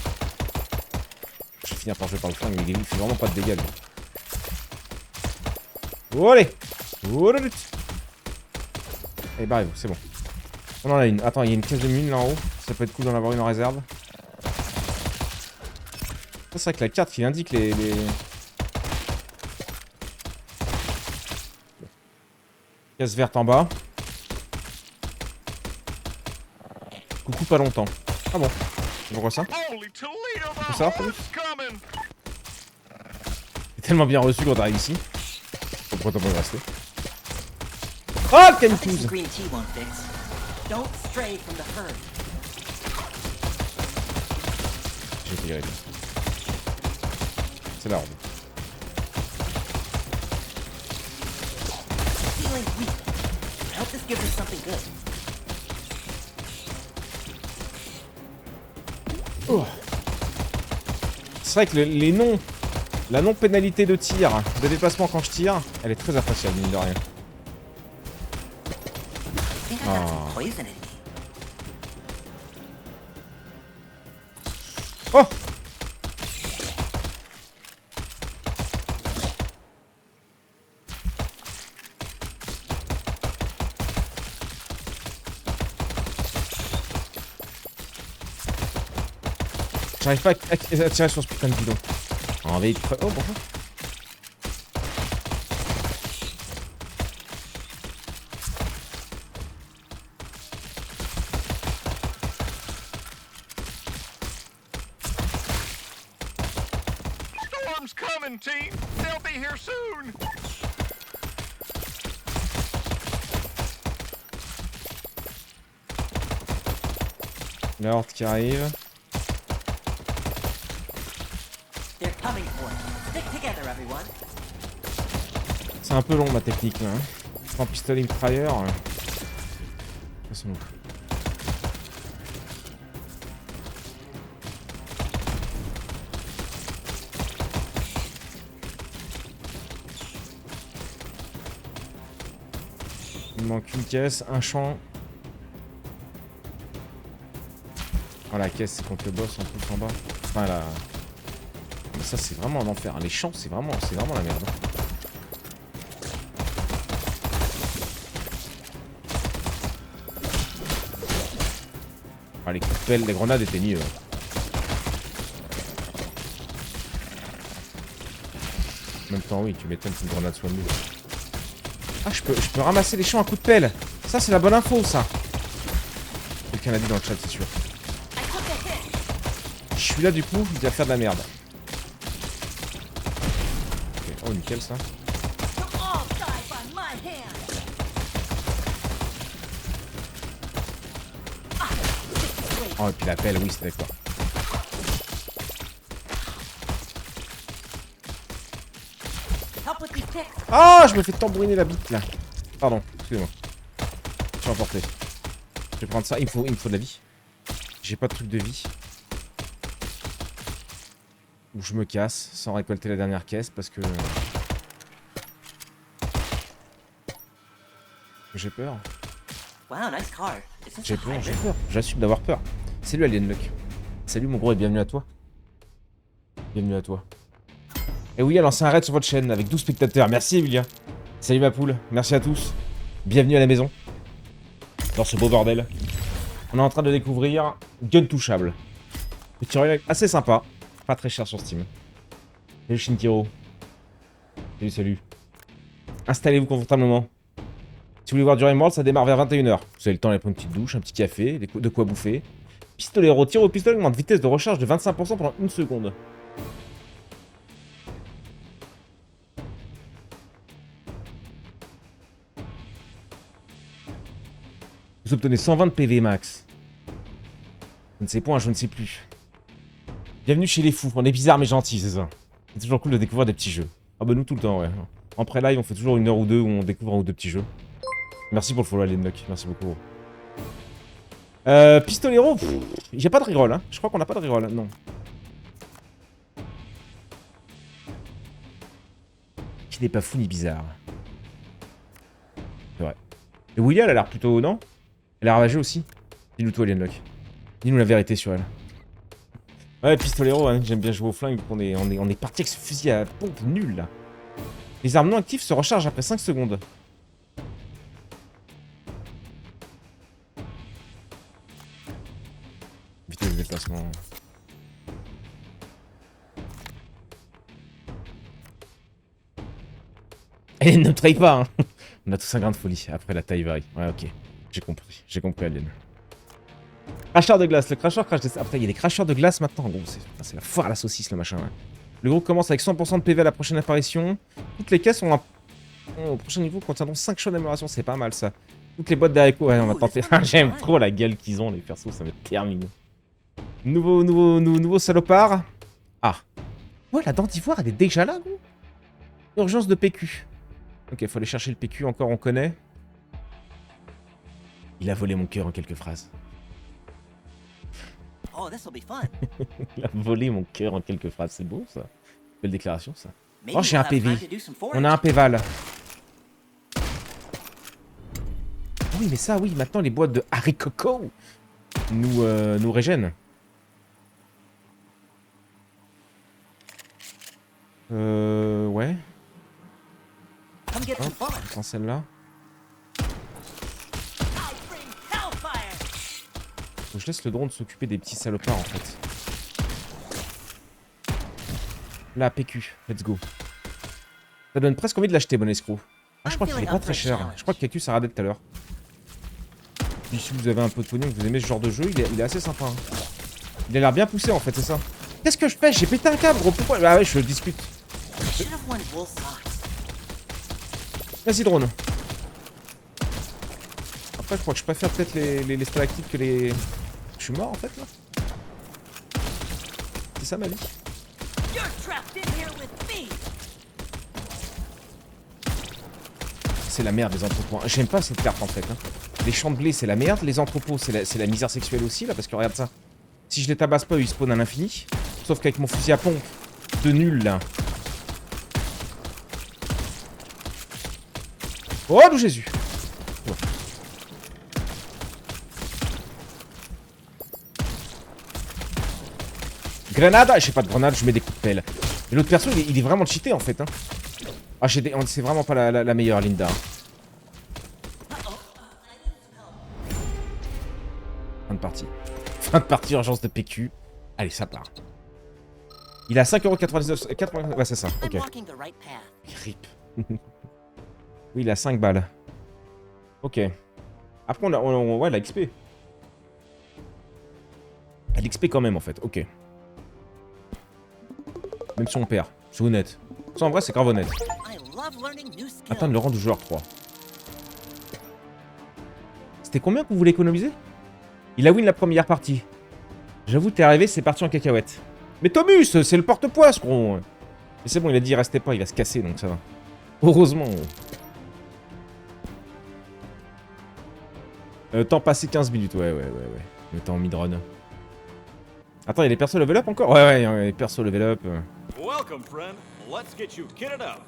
Je vais finir par jouer par le flingue, mais il fait vraiment pas de dégâts lui. Oh, allez. Allez, barrez-vous, c'est bon. On en a une. Attends, il y a une caisse de mine là en haut. Ça peut être cool d'en avoir une en réserve. C'est vrai que la carte qui indique les... Caisse verte en bas. Coucou pas longtemps. Ah bon. Pourquoi ça? Holy Toledo, the Ça va, horse coming! C'est tellement bien reçu quand t'arrives ici. Pourquoi t'as pas resté? Oh, le Nothing some canitouze! green tea won't fix. Don't stray from the herd. J'ai tiré. C'est la horde. Feeling weak. I hope this gives us something good. Oh. C'est vrai que les noms, la non-pénalité de tir, de déplacement quand je tire, elle est très appréciable, mine de rien. I think I got some poison in me. Oh! J'arrive pas à tirer sur ce putain de bidon. En vite. Oh, bonjour. Storm's coming, team! They'll be here soon! La horde qui arrive. They're coming for us. Stick together, everyone. C'est un peu long ma technique là. Sans pistolet mitrailleur. Passons-nous. Il me manque une caisse, un champ. Oh la caisse c'est contre le boss en plus en bas. Enfin la... Mais ça c'est vraiment un enfer. Les champs c'est vraiment la merde. Ah, les coups de pelle, les grenades étaient mieux. En même temps oui, tu m'étonnes qu'une grenade soit mieux. Ah je peux ramasser les champs à coups de pelle. Ça c'est la bonne info ça. Quelqu'un l'a dit dans le chat c'est sûr. Je suis là du coup, il va faire de la merde. Okay. Oh nickel ça. Oh et puis la pelle, oui c'est d'accord. Ah je me fais tambouriner la bite là. Pardon, excusez-moi. Je suis emporté. Je vais prendre ça, il me faut de la vie. J'ai pas de truc de vie. Ou je me casse sans récolter la dernière caisse parce que... J'ai peur. Wow, nice car. Is this J'ai a peur, hybrid? j'ai peur. J'assume d'avoir peur. Salut Alien Luck. Salut mon gros et bienvenue à toi. Bienvenue à toi. Et oui, a lancé un raid sur votre chaîne avec 12 spectateurs. Merci Emilia. Salut ma poule. Merci à tous. Bienvenue à la maison. Dans ce beau bordel. On est en train de découvrir Gun Touchable. Petit royal assez sympa. Pas très cher sur Steam. Salut Shinkiro. Salut, salut. Installez-vous confortablement. Si vous voulez voir du Rimworld, ça démarre vers 21h. Vous avez le temps d'aller prendre une petite douche, un petit café, de quoi bouffer. Pistolero, tir au pistolet augmente vitesse de recharge de 25% pendant 1 seconde. Vous obtenez 120 de PV max. Je ne sais point, je ne sais plus. Bienvenue chez les fous. On est bizarre mais gentil, c'est ça. C'est toujours cool de découvrir des petits jeux. Ah bah nous tout le temps, ouais. En pré-live, on fait toujours 1 heure ou 2 où on découvre un ou deux petits jeux. Merci pour le follow, Alienlock. Merci beaucoup. Pistolero, j'ai pas de reroll, hein. Je crois qu'on a pas de reroll, non. Qui n'est pas fou ni bizarre. C'est vrai. Et William, elle a l'air plutôt, non? Elle a ravagé aussi. Dis-nous tout, Alienlock. Dis-nous la vérité sur elle. Ouais, Pistolero, hein, j'aime bien jouer au flingue, on est parti avec ce fusil à pompe nul, là. Les armes non actives se rechargent après 5 secondes. Vitesse de déplacement. Et ne trahis pas, hein. On a tous un grain de folie. Après la taille varie. Ouais, ok. J'ai compris, Alien. Cracheur de glace. Le cracheur crache des... Après, il y a des cracheurs de glace maintenant. Gros, c'est la foire à la saucisse, le machin. Ouais. Le groupe commence avec 100% de PV à la prochaine apparition. Toutes les caisses ont un... au prochain niveau contiendront 5 choix d'amélioration. C'est pas mal, ça. Toutes les boîtes d'haricots. Ouais, on va tenter. J'aime trop la gueule qu'ils ont, les persos. Ça va être terminé. Nouveau salopard. Ah. Ouais, la dent d'ivoire, elle est déjà là, gros. Urgence de PQ. Ok, faut aller chercher le PQ encore, on connaît. Il a volé mon cœur en quelques phrases. Oh, this'll be fun. Il a volé mon cœur en quelques phrases, c'est beau ça. Belle déclaration ça. Maybe Oh, j'ai un we'll have time PV. to do some On a un foraging. PVAL. Oui, mais ça, oui, maintenant les boîtes de haricots nous régènent. Ouais. Come get some fun. Sans celle-là. I bring hellfire. Faut que je laisse le drone s'occuper des petits salopards en fait. Là, PQ, let's go. Ça donne presque envie de l'acheter, bon escroc. Ah, je crois qu'il est pas très cher. Je crois que Cactus a radé tout à l'heure. Puis si vous avez un peu de pognon, que vous aimez ce genre de jeu, il est assez sympa. Hein. Il a l'air bien poussé en fait, c'est ça. Qu'est-ce que je fais? J'ai pété un câble, gros. Pourquoi? Ah ouais, je discute. I should have worn wool socks. Vas-y, drone. Après, je crois que je préfère peut-être les stalactites que les... Je suis mort en fait là. C'est ça ma vie. You're trapped in here with me. C'est la merde les entrepôts. J'aime pas cette carte en fait. Hein. Les champs de blé c'est la merde, les entrepôts c'est la misère sexuelle aussi là, parce que regarde ça. Si je les tabasse pas, ils spawnent à l'infini. Sauf qu'avec mon fusil à pompe de nul là. Oh de Jésus. Ouais. Grenade. J'ai pas de grenade, je mets des coups de pelle. Et l'autre perso il est vraiment cheaté en fait. Hein. Ah c'est vraiment pas la meilleure Linda. Fin de partie. Fin de partie, urgence de PQ. Allez, ça part. Il a 5,99€. 80... Ouais, c'est ça. Ok. I'm walking the right path. Rip. Oui, il a 5 balles. Ok. Après, on a ouais, la XP. Elle XP quand même, en fait. Ok. Même si on perd. C'est honnête. Ça, en vrai, c'est grave honnête. I love learning new skills. Atteindre le rang du joueur 3. C'était combien que vous voulez économiser? Il a win la première partie. J'avoue, t'es arrivé, c'est parti en cacahuète. Mais Thomus, c'est le porte-poids, ce gros. Mais c'est bon, il a dit, il restait pas, il va se casser, donc ça va. Heureusement. Temps passé 15 minutes, ouais. Le temps mid-run. Attends, il y a des persos level up encore? Ouais, il y a des persos level up. Welcome, friend. Let's get you kitted up.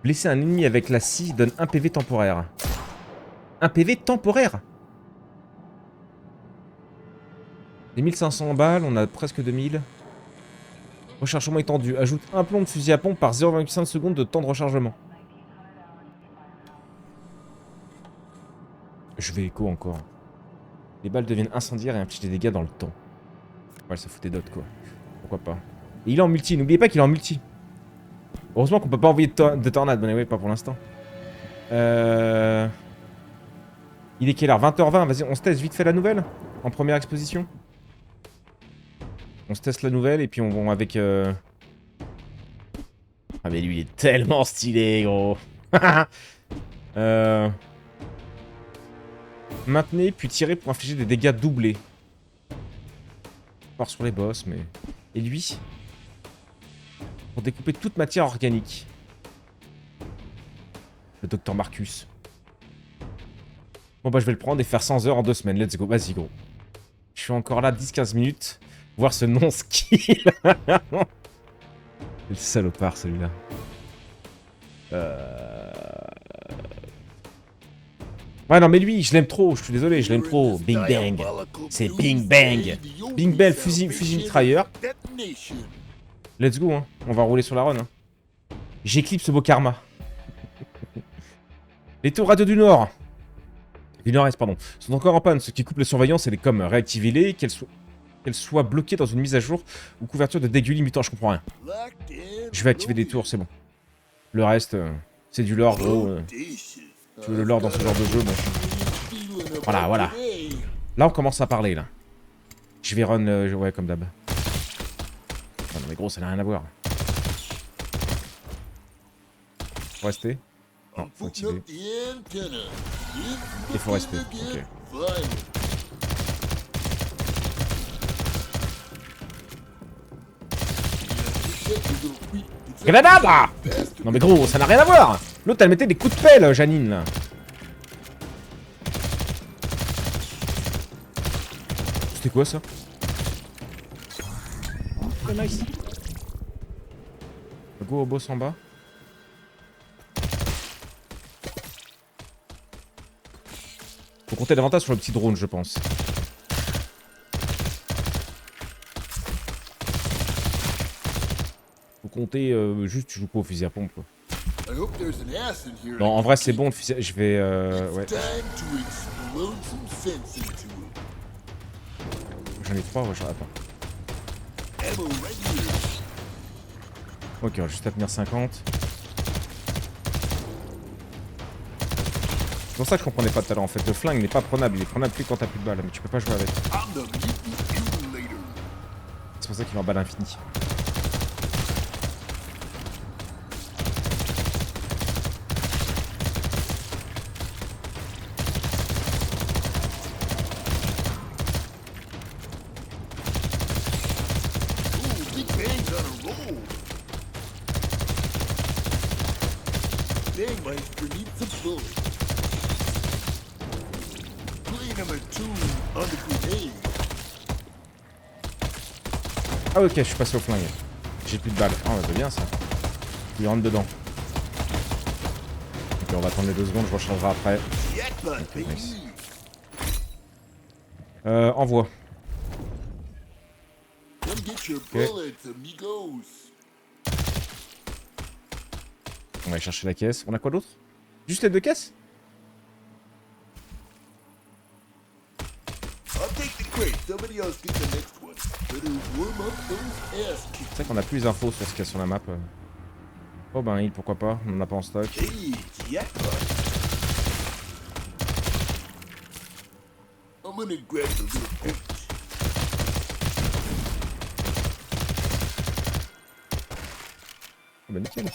Blesser un ennemi avec la scie donne 1 PV temporaire. 1 PV temporaire? Les 1500 balles, on a presque 2000. Rechargement étendu. Ajoute un plomb de fusil à pompe par 0,5 secondes de temps de rechargement. Je vais écho encore. Les balles deviennent incendiaires et infligent des dégâts dans le temps. Ouais, ça foutait d'autres quoi. Pourquoi pas. Et il est en multi, n'oubliez pas qu'il est en multi. Heureusement qu'on peut pas envoyer de tornade, mais ouais, pas pour l'instant. Il est quelle heure? 20h20, vas-y, on se teste vite fait la nouvelle. En première exposition. On se teste la nouvelle et puis on va avec... Ah mais lui il est tellement stylé gros. Maintenez, puis tirez pour infliger des dégâts doublés. Fort sur les boss, mais... Et lui? Pour découper toute matière organique. Le docteur Marcus. Bon bah je vais le prendre et faire 100 heures en 2 semaines. Let's go, vas-y gros. Je suis encore là 10-15 minutes. Voir ce non-skill. Quel salopard celui-là. Ouais non mais lui, je l'aime trop, je suis désolé, je l'aime trop. Bing Bang. C'est Bing Bang. Bing Bang, fusil mitrailleur. Let's go, hein. On va rouler sur la run. Hein. J'éclipse ce beau karma. Les tours radio du Nord. Du Nord-Est, pardon. Sont encore en panne, ce qui coupe la surveillance et les coms. Réactivez-les, qu'elles soient bloquées dans une mise à jour ou couverture de dégâts limitants, je comprends rien. Je vais activer des tours, c'est bon. Le reste, c'est du lore, gros. Tu veux le lore dans ce genre de jeu, bon. Voilà, voilà. Là, on commence à parler, là. Je vais run, ouais, comme d'hab. Oh non, mais gros, ça n'a rien à voir. Faut rester. Non, faut activer. Il faut rester, ok. Grenade! Non mais gros, ça n'a rien à voir. L'autre, elle mettait des coups de pelle, Janine, là. C'était quoi, ça? Oh, nice. Go au boss en bas. Faut compter davantage sur le petit drone, je pense. Faut compter juste, tu joues pas au fusil à pompe, quoi. Non, en vrai, c'est bon, le fusil. Je vais. Ouais. J'en ai 3, ouais, j'en ai pas. Ok, on va juste à tenir 50. C'est pour ça que je comprenais pas tout à l'heure en fait. Le flingue n'est pas prenable, il est prenable plus quand t'as plus de balles, mais tu peux pas jouer avec. C'est pour ça qu'il est en balle infinie. Ah ok, je suis passé au flingue. J'ai plus de balles. Ah, c'est bien ça. Il rentre dedans. Ok, on va attendre les 2 secondes, je rechargerai après. Okay, nice. Envoie. Okay. On va aller chercher la caisse. On a quoi d'autre? Juste les 2 caisses? C'est vrai qu'on a plus les infos sur ce qu'il y a sur la map. Oh ben il, pourquoi pas, on en a pas en stock. Oh bah nickel.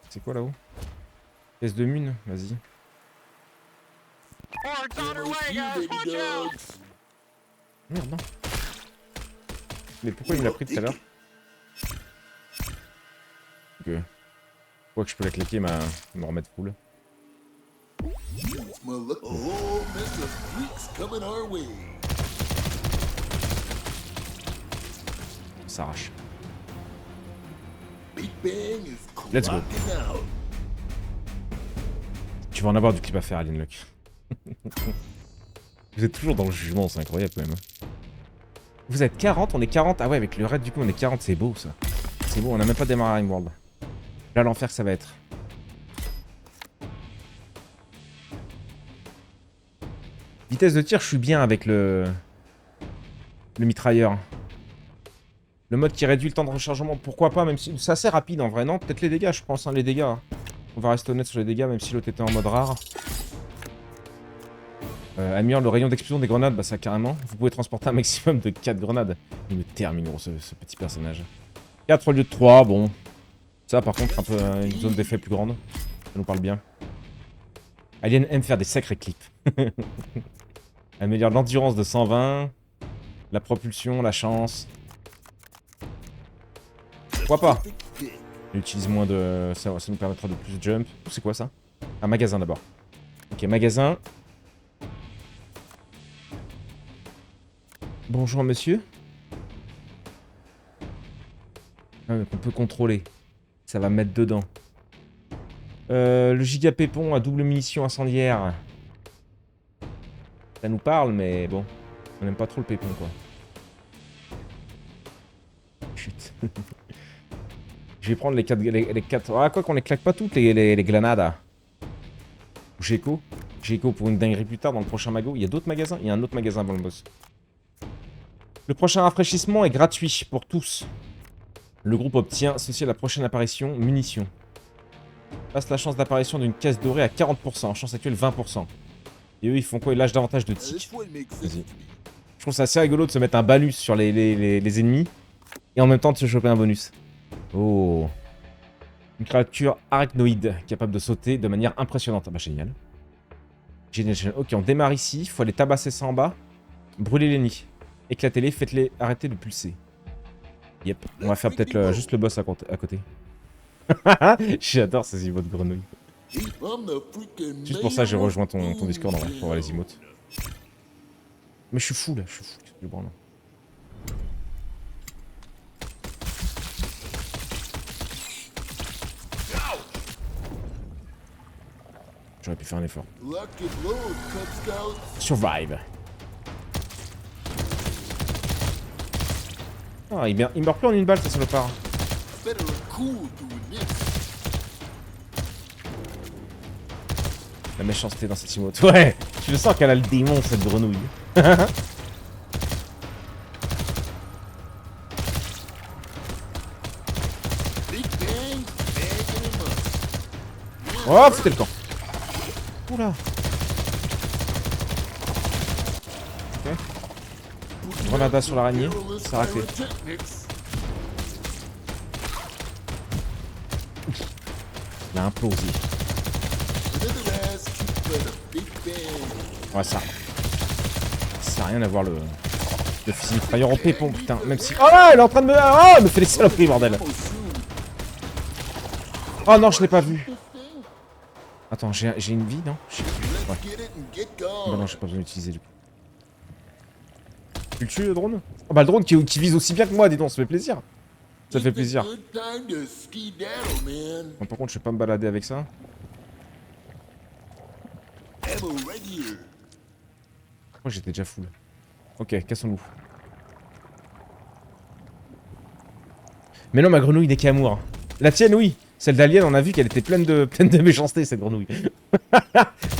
C'est quoi là-haut? Caisse de mine, vas-y. Merde, non. Mais pourquoi il me l'a pris tout à l'heure? Ok. Quoi que je peux la cliquer, me remettre full. On s'arrache. Let's go. Tu vas en avoir du clip à faire, Alien Luck. Vous êtes toujours dans le jugement, c'est incroyable quand même. Vous êtes 40, on est 40. Ah ouais, avec le raid du coup, on est 40, c'est beau ça. C'est beau, on a même pas démarré Ringworld. Là, l'enfer, ça va être. Vitesse de tir, je suis bien avec le mitrailleur. Le mode qui réduit le temps de rechargement, pourquoi pas, même si c'est assez rapide en vrai, non? Peut-être les dégâts, je pense, hein, les dégâts. On va rester honnête sur les dégâts, même si l'autre était en mode rare. Améliore le rayon d'explosion des grenades, bah ça carrément. Vous pouvez transporter un maximum de 4 grenades. Il me termine, gros, ce petit personnage. 4 au lieu de 3, bon. Ça, par contre, un peu une zone d'effet plus grande. Ça nous parle bien. Alien aime faire des sacrés clips. Améliore l'endurance de 120. La propulsion, la chance. Pourquoi pas? Il utilise moins de... Ça nous permettra de plus jump. C'est quoi ça? Un magasin d'abord. Ok, magasin. Bonjour monsieur. Ah, mais qu'on peut contrôler. Ça va me mettre dedans. Le giga pépon à double munition incendiaire. Ça nous parle, mais bon. On n'aime pas trop le pépon, quoi. Chut. Je vais prendre les 4... Ah, quoi qu'on les claque pas toutes, les glanadas. Géco. Géco pour une dinguerie plus tard dans le prochain magot. Il y a d'autres magasins? Il y a un autre magasin avant le boss. Le prochain rafraîchissement est gratuit pour tous. Le groupe obtient, associé à la prochaine apparition, munitions. Passe la chance d'apparition d'une caisse dorée à 40%. Chance actuelle 20%. Et eux, ils font quoi? Ils lâchent davantage de tics. Vas-y. Je trouve ça assez rigolo de se mettre un balus sur les ennemis. Et en même temps de se choper un bonus. Oh. Une créature arachnoïde capable de sauter de manière impressionnante. Ah bah génial. Génial, génial. Ok, on démarre ici. Faut aller tabasser ça en bas. Brûler les nids. Éclatez-les, faites-les arrêter de pulser. Yep. On va faire peut-être juste le boss à côté. J'adore ces emotes de grenouilles. Juste pour ça, j'ai rejoint ton Discord en vrai, pour voir les emotes. Mais je suis fou là, je suis fou. Du branle. J'aurais pu faire un effort. Survive. Ah, il meurt plus en une balle, ça salopard. La méchanceté dans cette emote. Ouais, je le sens qu'elle a le démon, cette grenouille. Oh, c'était le camp. Oula. Ok. Grenada sur l'araignée, ça a raclé. Il a implosé. Ouais, ça. Ça sert à rien d'avoir le fusil mitrailleur en pépon, putain. Même si. Oh là, elle est en train de me. Oh, elle me fait des saloperies, bordel. Oh non, je l'ai pas vu. Attends, j'ai une vie, non? Ouais. Bah non, j'ai pas besoin d'utiliser du coup. Tu le tues le drone? Oh bah le drone qui vise aussi bien que moi, dis donc, ça fait plaisir. Ça fait plaisir. Bon, par contre, je vais pas me balader avec ça. Oh, j'étais déjà full. Ok, cassons-nous. Mais non, ma grenouille n'est qu'amour. La tienne, oui. Celle d'Alien, on a vu qu'elle était pleine de méchanceté, cette grenouille.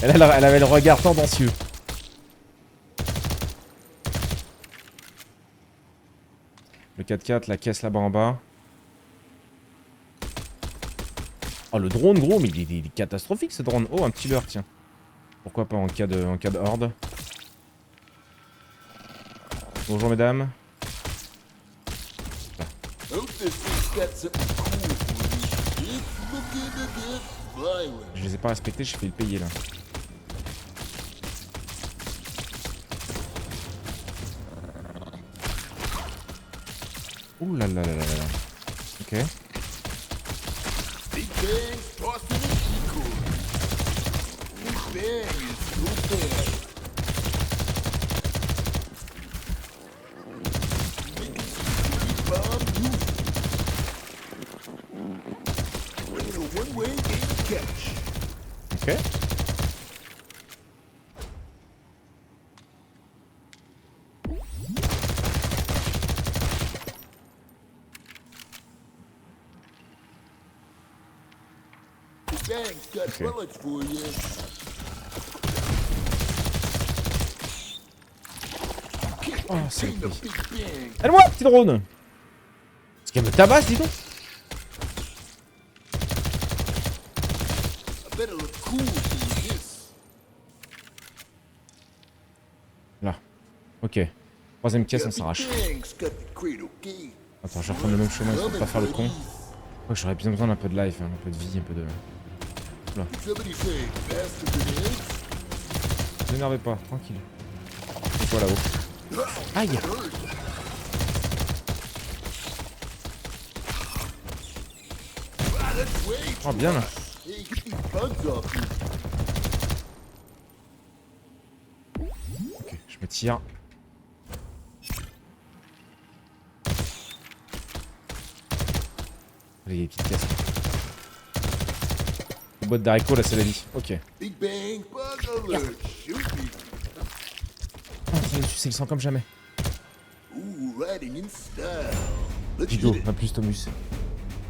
elle avait le regard tendancieux. Le 4x4, la caisse là-bas en bas. Oh, le drone, gros, mais il est catastrophique, ce drone. Oh, un petit leurre, tiens. Pourquoi pas en cas de horde. Bonjour, mesdames. Je les ai pas respectés, j'ai fait le payer là. Ouh là là là là là. Ok. Ok. Oh, c'est le prix. Aide-moi, petit drone! Est-ce qu'elle me tabasse, dis donc? Là. Ok. Troisième caisse, on s'arrache. Attends, je vais reprendre le même chemin pour pas faire le con. Ouais, j'aurais bien besoin d'un peu de life, hein, un peu de vie, un peu de... Somebody say faster than eggs? Ne m'énervez pas, tranquille. C'est quoi là-haut? Aïe! Ah, that's way Oh, bien là. Hey, get these bugs off me. Ok, je me tire. Allez, il y a une petite caisse. Une boîte d'haricots là, c'est la vie. Ok. Big bang, bug alert. Shoot me. Ah, ça me sucer le sang comme jamais. Ooh, riding in style. Let's Bigo, get it. à plus Tomus.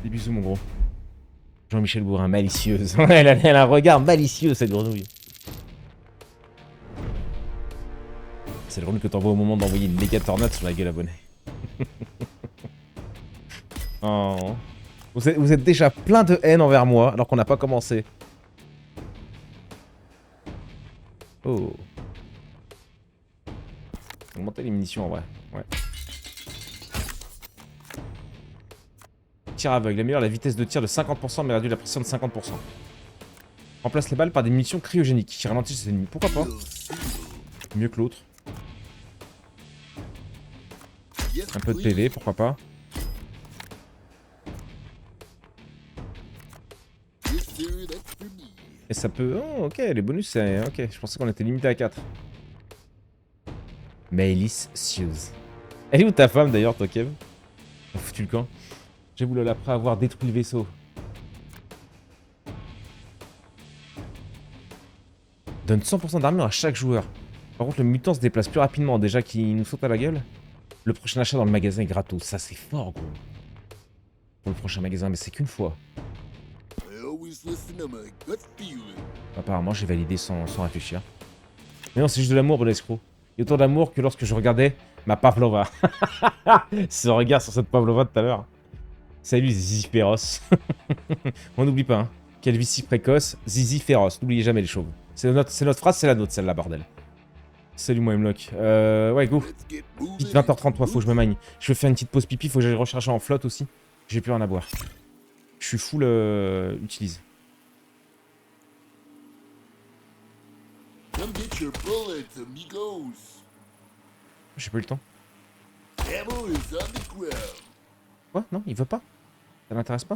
Des bisous mon gros. Jean-Michel Bourrin, malicieuse. Elle a un regard malicieux cette grenouille. C'est le drôle que t'envoies au moment d'envoyer une méga tornade sur la gueule abonnée. Oh. Vous êtes déjà plein de haine envers moi alors qu'on n'a pas commencé. Oh. Augmenter les munitions en vrai. Ouais. Tir aveugle. Améliore la vitesse de tir de 50% mais réduit la pression de 50%. Remplace les balles par des munitions cryogéniques qui ralentissent les ennemis. Pourquoi pas? Mieux que l'autre. Yes, Un peu de please. PV, pourquoi pas? Yes, sir, that's for me. Et ça peut... Oh, ok, les bonus, c'est... Ok, je pensais qu'on était limité à 4. Maëlys Seals. Elle est où ta femme, d'ailleurs, toi, Kev? T'as foutu le camp. J'avoue, là, après avoir détruit le vaisseau. Donne 100% d'armure à chaque joueur. Par contre, le mutant se déplace plus rapidement, déjà qu'il nous saute à la gueule. Le prochain achat dans le magasin est gratos. Ça, c'est fort, gros. Pour le prochain magasin, mais c'est qu'une fois. I always listen to my gut feeling. Apparemment, j'ai validé sans réfléchir. Mais non, c'est juste de l'amour, bon escroc. Il y a autant d'amour que lorsque je regardais ma Pavlova. Ce regard sur cette Pavlova de tout à l'heure. Salut, Zizi féroce. On n'oublie pas, hein. Calvitie précoce, Zizi féroce. N'oubliez jamais les chauves. C'est notre phrase, c'est la nôtre, celle-là, bordel. Salut, moi, Hemlock. Ouais, go. Let's get moving. Vite, 20h33, faut que je me magne. Je vais faire une petite pause pipi, faut que j'aille recharger en flotte aussi. J'ai plus rien à boire. Je suis full utilise. Come get your bullets, amigos. J'ai pas eu le temps. Ammo is on the ground. Quoi? Non, il veut pas? Ça m'intéresse pas?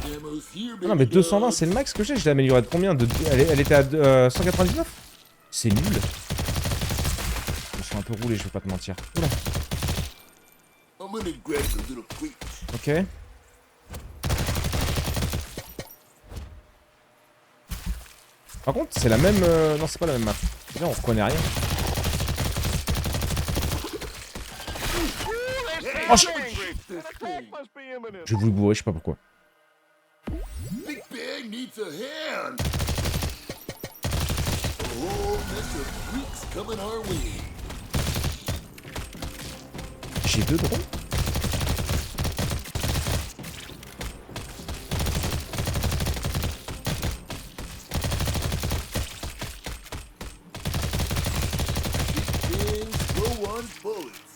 Ammo's here, Ah non, mais baby 220, dog. c'est le max que j'ai. Je l'ai amélioré de combien elle était à 199? C'est nul. Je me suis un peu roulé, je vais pas te mentir. Oula. I'm gonna grab the little crate. Ok. Par contre, c'est la même... Non, c'est pas la même map. Déjà, on reconnaît rien. Oh, Angry. An attack must be imminent. je vais vous le bourrer, je sais pas pourquoi. Big Bang needs a hand. A whole mess of freaks coming our way. J'ai 2 drones. Big slow on bullets.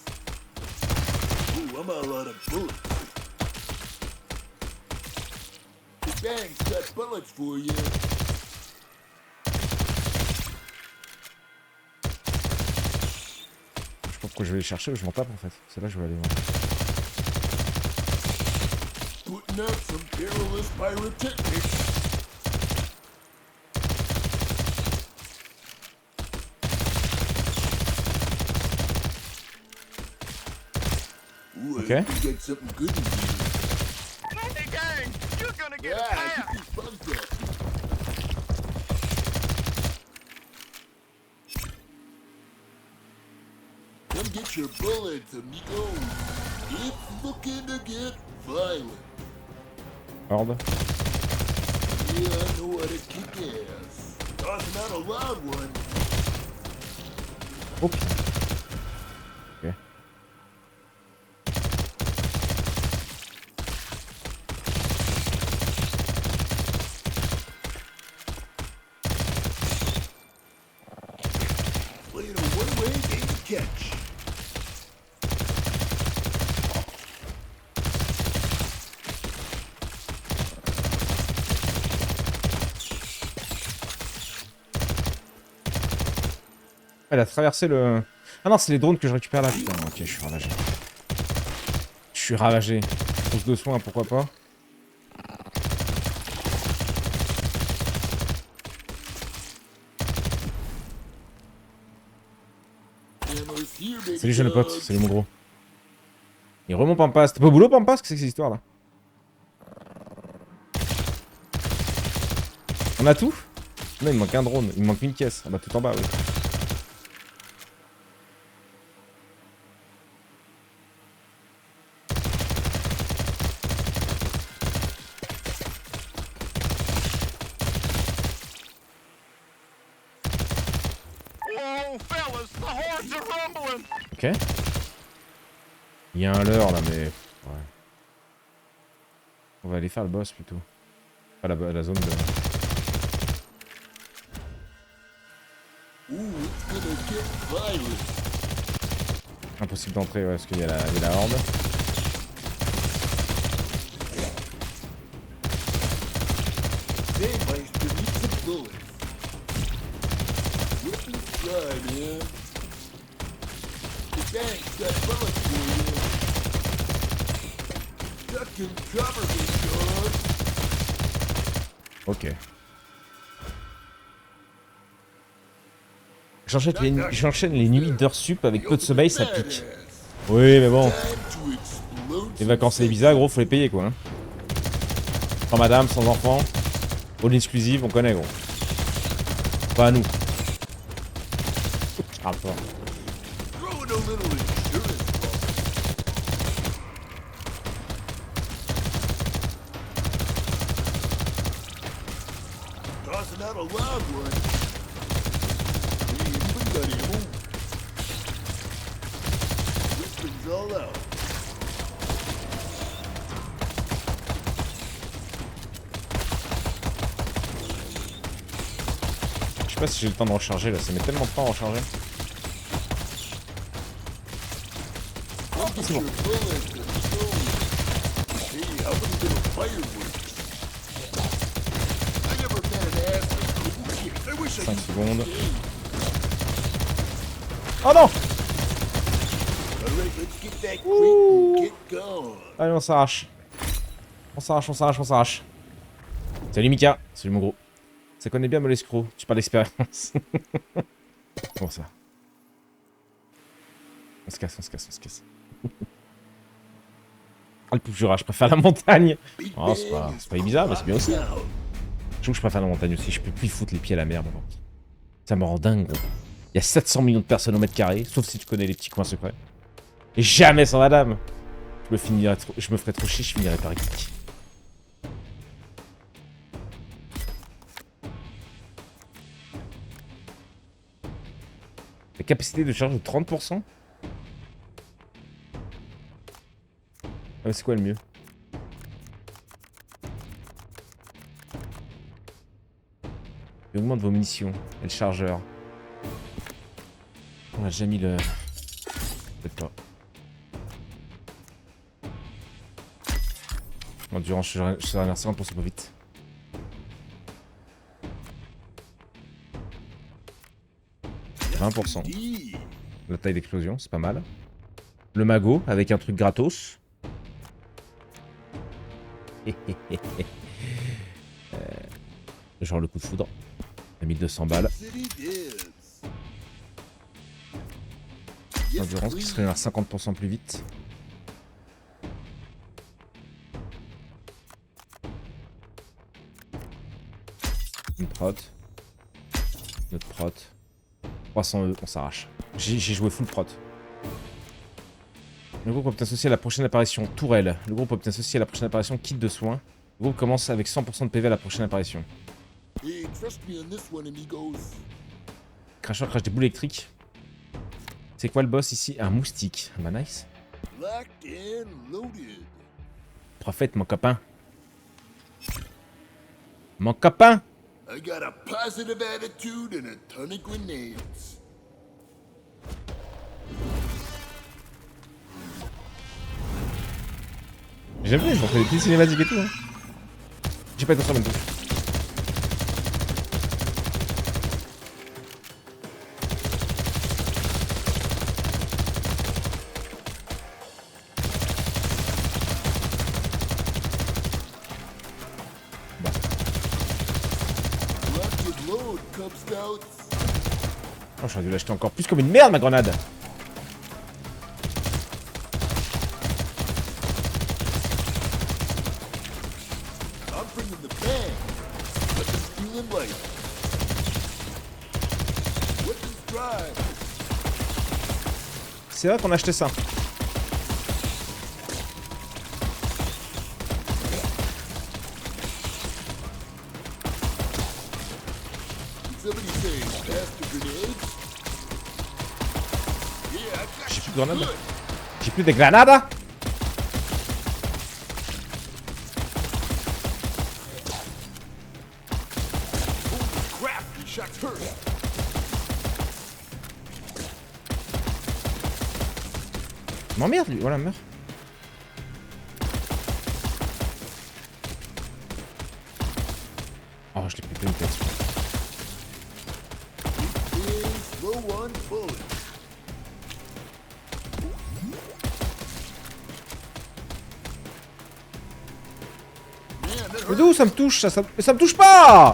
Ooh, I'm all out of bullets. Big Bang's got bullets for you. Je sais pas pourquoi je vais les chercher, mais je m'en tape en fait. C'est là que je vais aller voir. Putting out some perilous pyrotechnics. Ooh, Okay. I think we got something good in here. Hey, gang, you're gonna get Yeah, attacked. get these bugs off. Come get your bullets, amigos. It's looking to get violent. Horde. Yeah, I know how to kick ass. Tossing out a loud one. Oh putain. Ok. Playing a one-way game of catch. Elle a traversé le... Ah non, c'est les drones que je récupère là. Putain, ok, je suis ravagé. Je suis ravagé. Pousse de soin, pourquoi pas. Ammo's here, baby Salut jeune pote, dog. salut mon gros. Il remonte Pampas. T'es pas au boulot Pampas? Qu'est-ce que c'est que cette histoire là? On a tout? Non, il me manque un drone, il me manque une caisse. Ah bah tout en bas, oui. Whoa, fellas, the hordes are rumbling. Ok. Il y a un leurre là, mais... Ouais. On va aller faire le boss plutôt. Pas la zone de... Ooh, it's gonna get violent. Impossible d'entrer, ouais, parce qu'il y a la horde. They might need some bullets. Whip and fly, man. The bank's got bullets for you. Duck and cover me, dog. Ok. J'enchaîne les nuits d'heures sup avec peu de sommeil, ça pique. Oui, mais bon. Time to explode Les vacances et les visas, gros, faut les payer, quoi. Hein. Sans madame, sans enfant. All exclusive, on connaît, gros. Pas à nous. Ah, pas. Throw in a little insurance bump. Tossing out a loud one. Hey, anybody got ammo? This thing's all out. Je sais pas si j'ai le temps de recharger là, ça met tellement de temps à recharger. Get your bullets and throw. Hey, how many little fireworks? I never met an ass that couldn't shoot. I wish I 5 could. secondes. Oh non! Alright, let's get that crate and get going. Allez, on s'arrache. On s'arrache, on s'arrache, on s'arrache. Salut Mika, salut mon gros. Ça connaît bien me l'escroc, tu parles d'expérience. Comment ça? On se casse, on se casse, on se casse. Ah le pouf Jura, je préfère la montagne. Big Oh, Bang c'est pas Ibiza, mais c'est bien aussi. now. Je trouve que je préfère la montagne aussi, je peux plus foutre les pieds à la mer maintenant. Ça me rend dingue gros. Il y a 700 millions de personnes au mètre carré, sauf si tu connais les petits coins secrets. Et jamais sans madame. Je me ferais trop chier, je finirais par équipe. La capacité de charge de 30%. Ah mais c'est quoi le mieux? Il augmente vos munitions et le chargeur. On a déjà mis le... Peut-être pas. Endurance, je serai à 50% plus vite. « 20%. D. La taille d'explosion, c'est pas mal. Le magot avec un truc gratos. Genre le coup de foudre. À 1200 balles. City dibs. Endurance qui serait à 50% plus vite. Une prot. Notre prot. 300 E, on s'arrache. J'ai joué full prot. Le groupe obtient associé à la prochaine apparition Tourelle. Le groupe obtient associé à la prochaine apparition Kit de soins. Le groupe commence avec 100% de PV à la prochaine apparition. Hey, trust me on this one, amigos. Cracheur crache des boules électriques. C'est quoi le boss ici? Un moustique. Ah bah nice. Locked and loaded. Prophète, mon copain. Mon copain! I got a positive attitude and a ton of grenades. J'aime bien, ils ont fait des petites cinématiques et tout. Hein. J'ai pas été sur la même touche. Rocket load, Cub Scouts. Oh, j'aurais dû l'acheter encore plus comme une merde, ma grenade. I'm bringing the bang. Weapons feeling light. Weapons drive. C'est vrai qu'on a acheté ça. Did somebody say pass the grenades? Yeah, I got J'ai plus de you grenades. good. J'ai plus de grenades. Crap, these shots hurt. M'emmerde lui, voilà, meurt. Oh, je l'ai pété une tête. Is slow one bullet. Man, that Mais hurt. d'où ça me touche ça me touche pas.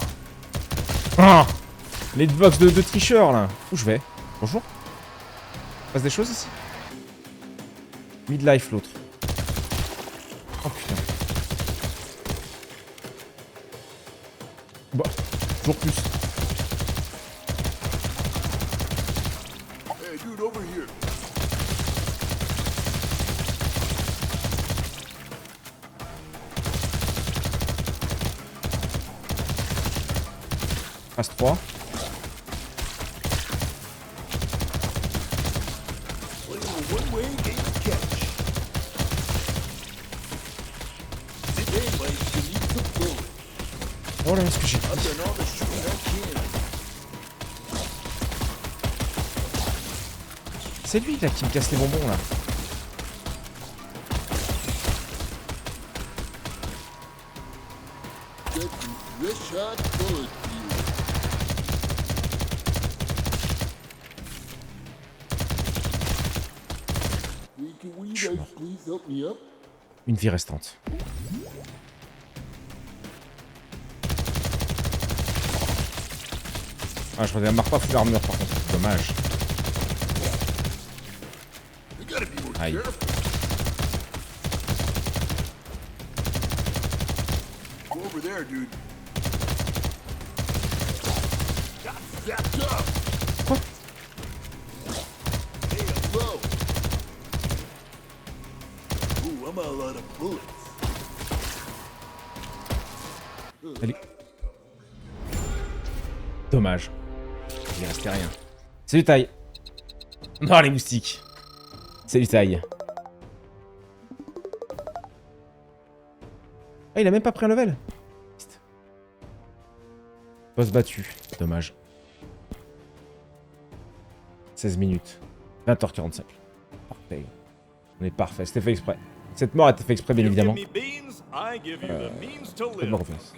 Ah, les hitbox de tricheurs là. Où je vais? Bonjour. Il passe des choses ici? Midlife l'autre. Oh putain. Bah, toujours plus. Hey, dude, over here. Passe 3. Only a one-way game to catch. Today might you need some bullets. Oh là là, ce que j'ai. I've done all the shooting I can. C'est lui là qui me casse les bonbons là. Get some fresh-shot bullets here. Hey, can you guys please help me up? Une vie restante. Ah, je redémarre pas full armure par contre. Dommage. You gotta be more Aïe. careful. Go over there, dude. Got zapped up. Quoi? Hey, I'm low. Ooh, I'm all out of bullets. Allez. Dommage. Il restait rien. Salut taille. Non les moustiques. Salut taille. Ah il a même pas pris un level. Boss battu. Dommage. 16 minutes. 20h45. Parfait. On est parfait. C'était fait exprès. Cette mort a été fait exprès bien évidemment. Faites-moi confiance.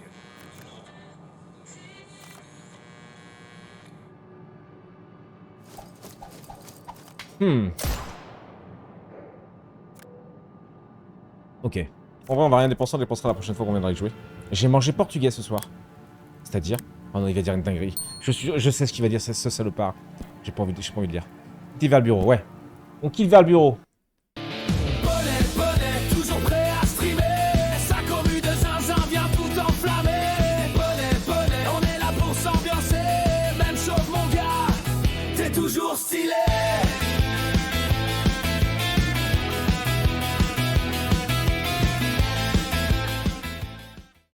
Ok. En vrai, on va rien dépenser, on dépensera la prochaine fois qu'on viendra y jouer. J'ai mangé portugais ce soir. C'est-à-dire... Oh non, il va dire une dinguerie. Je sais ce qu'il va dire, c'est ce salopard. J'ai pas envie de le dire. Petit vers le bureau, ouais. On kill vers le bureau. Bonnet, toujours prêt à streamer. Sa commu de zinzin vient tout enflammer. Bonnet, on est là pour s'ambiancer. Même chose mon gars, t'es toujours stylé.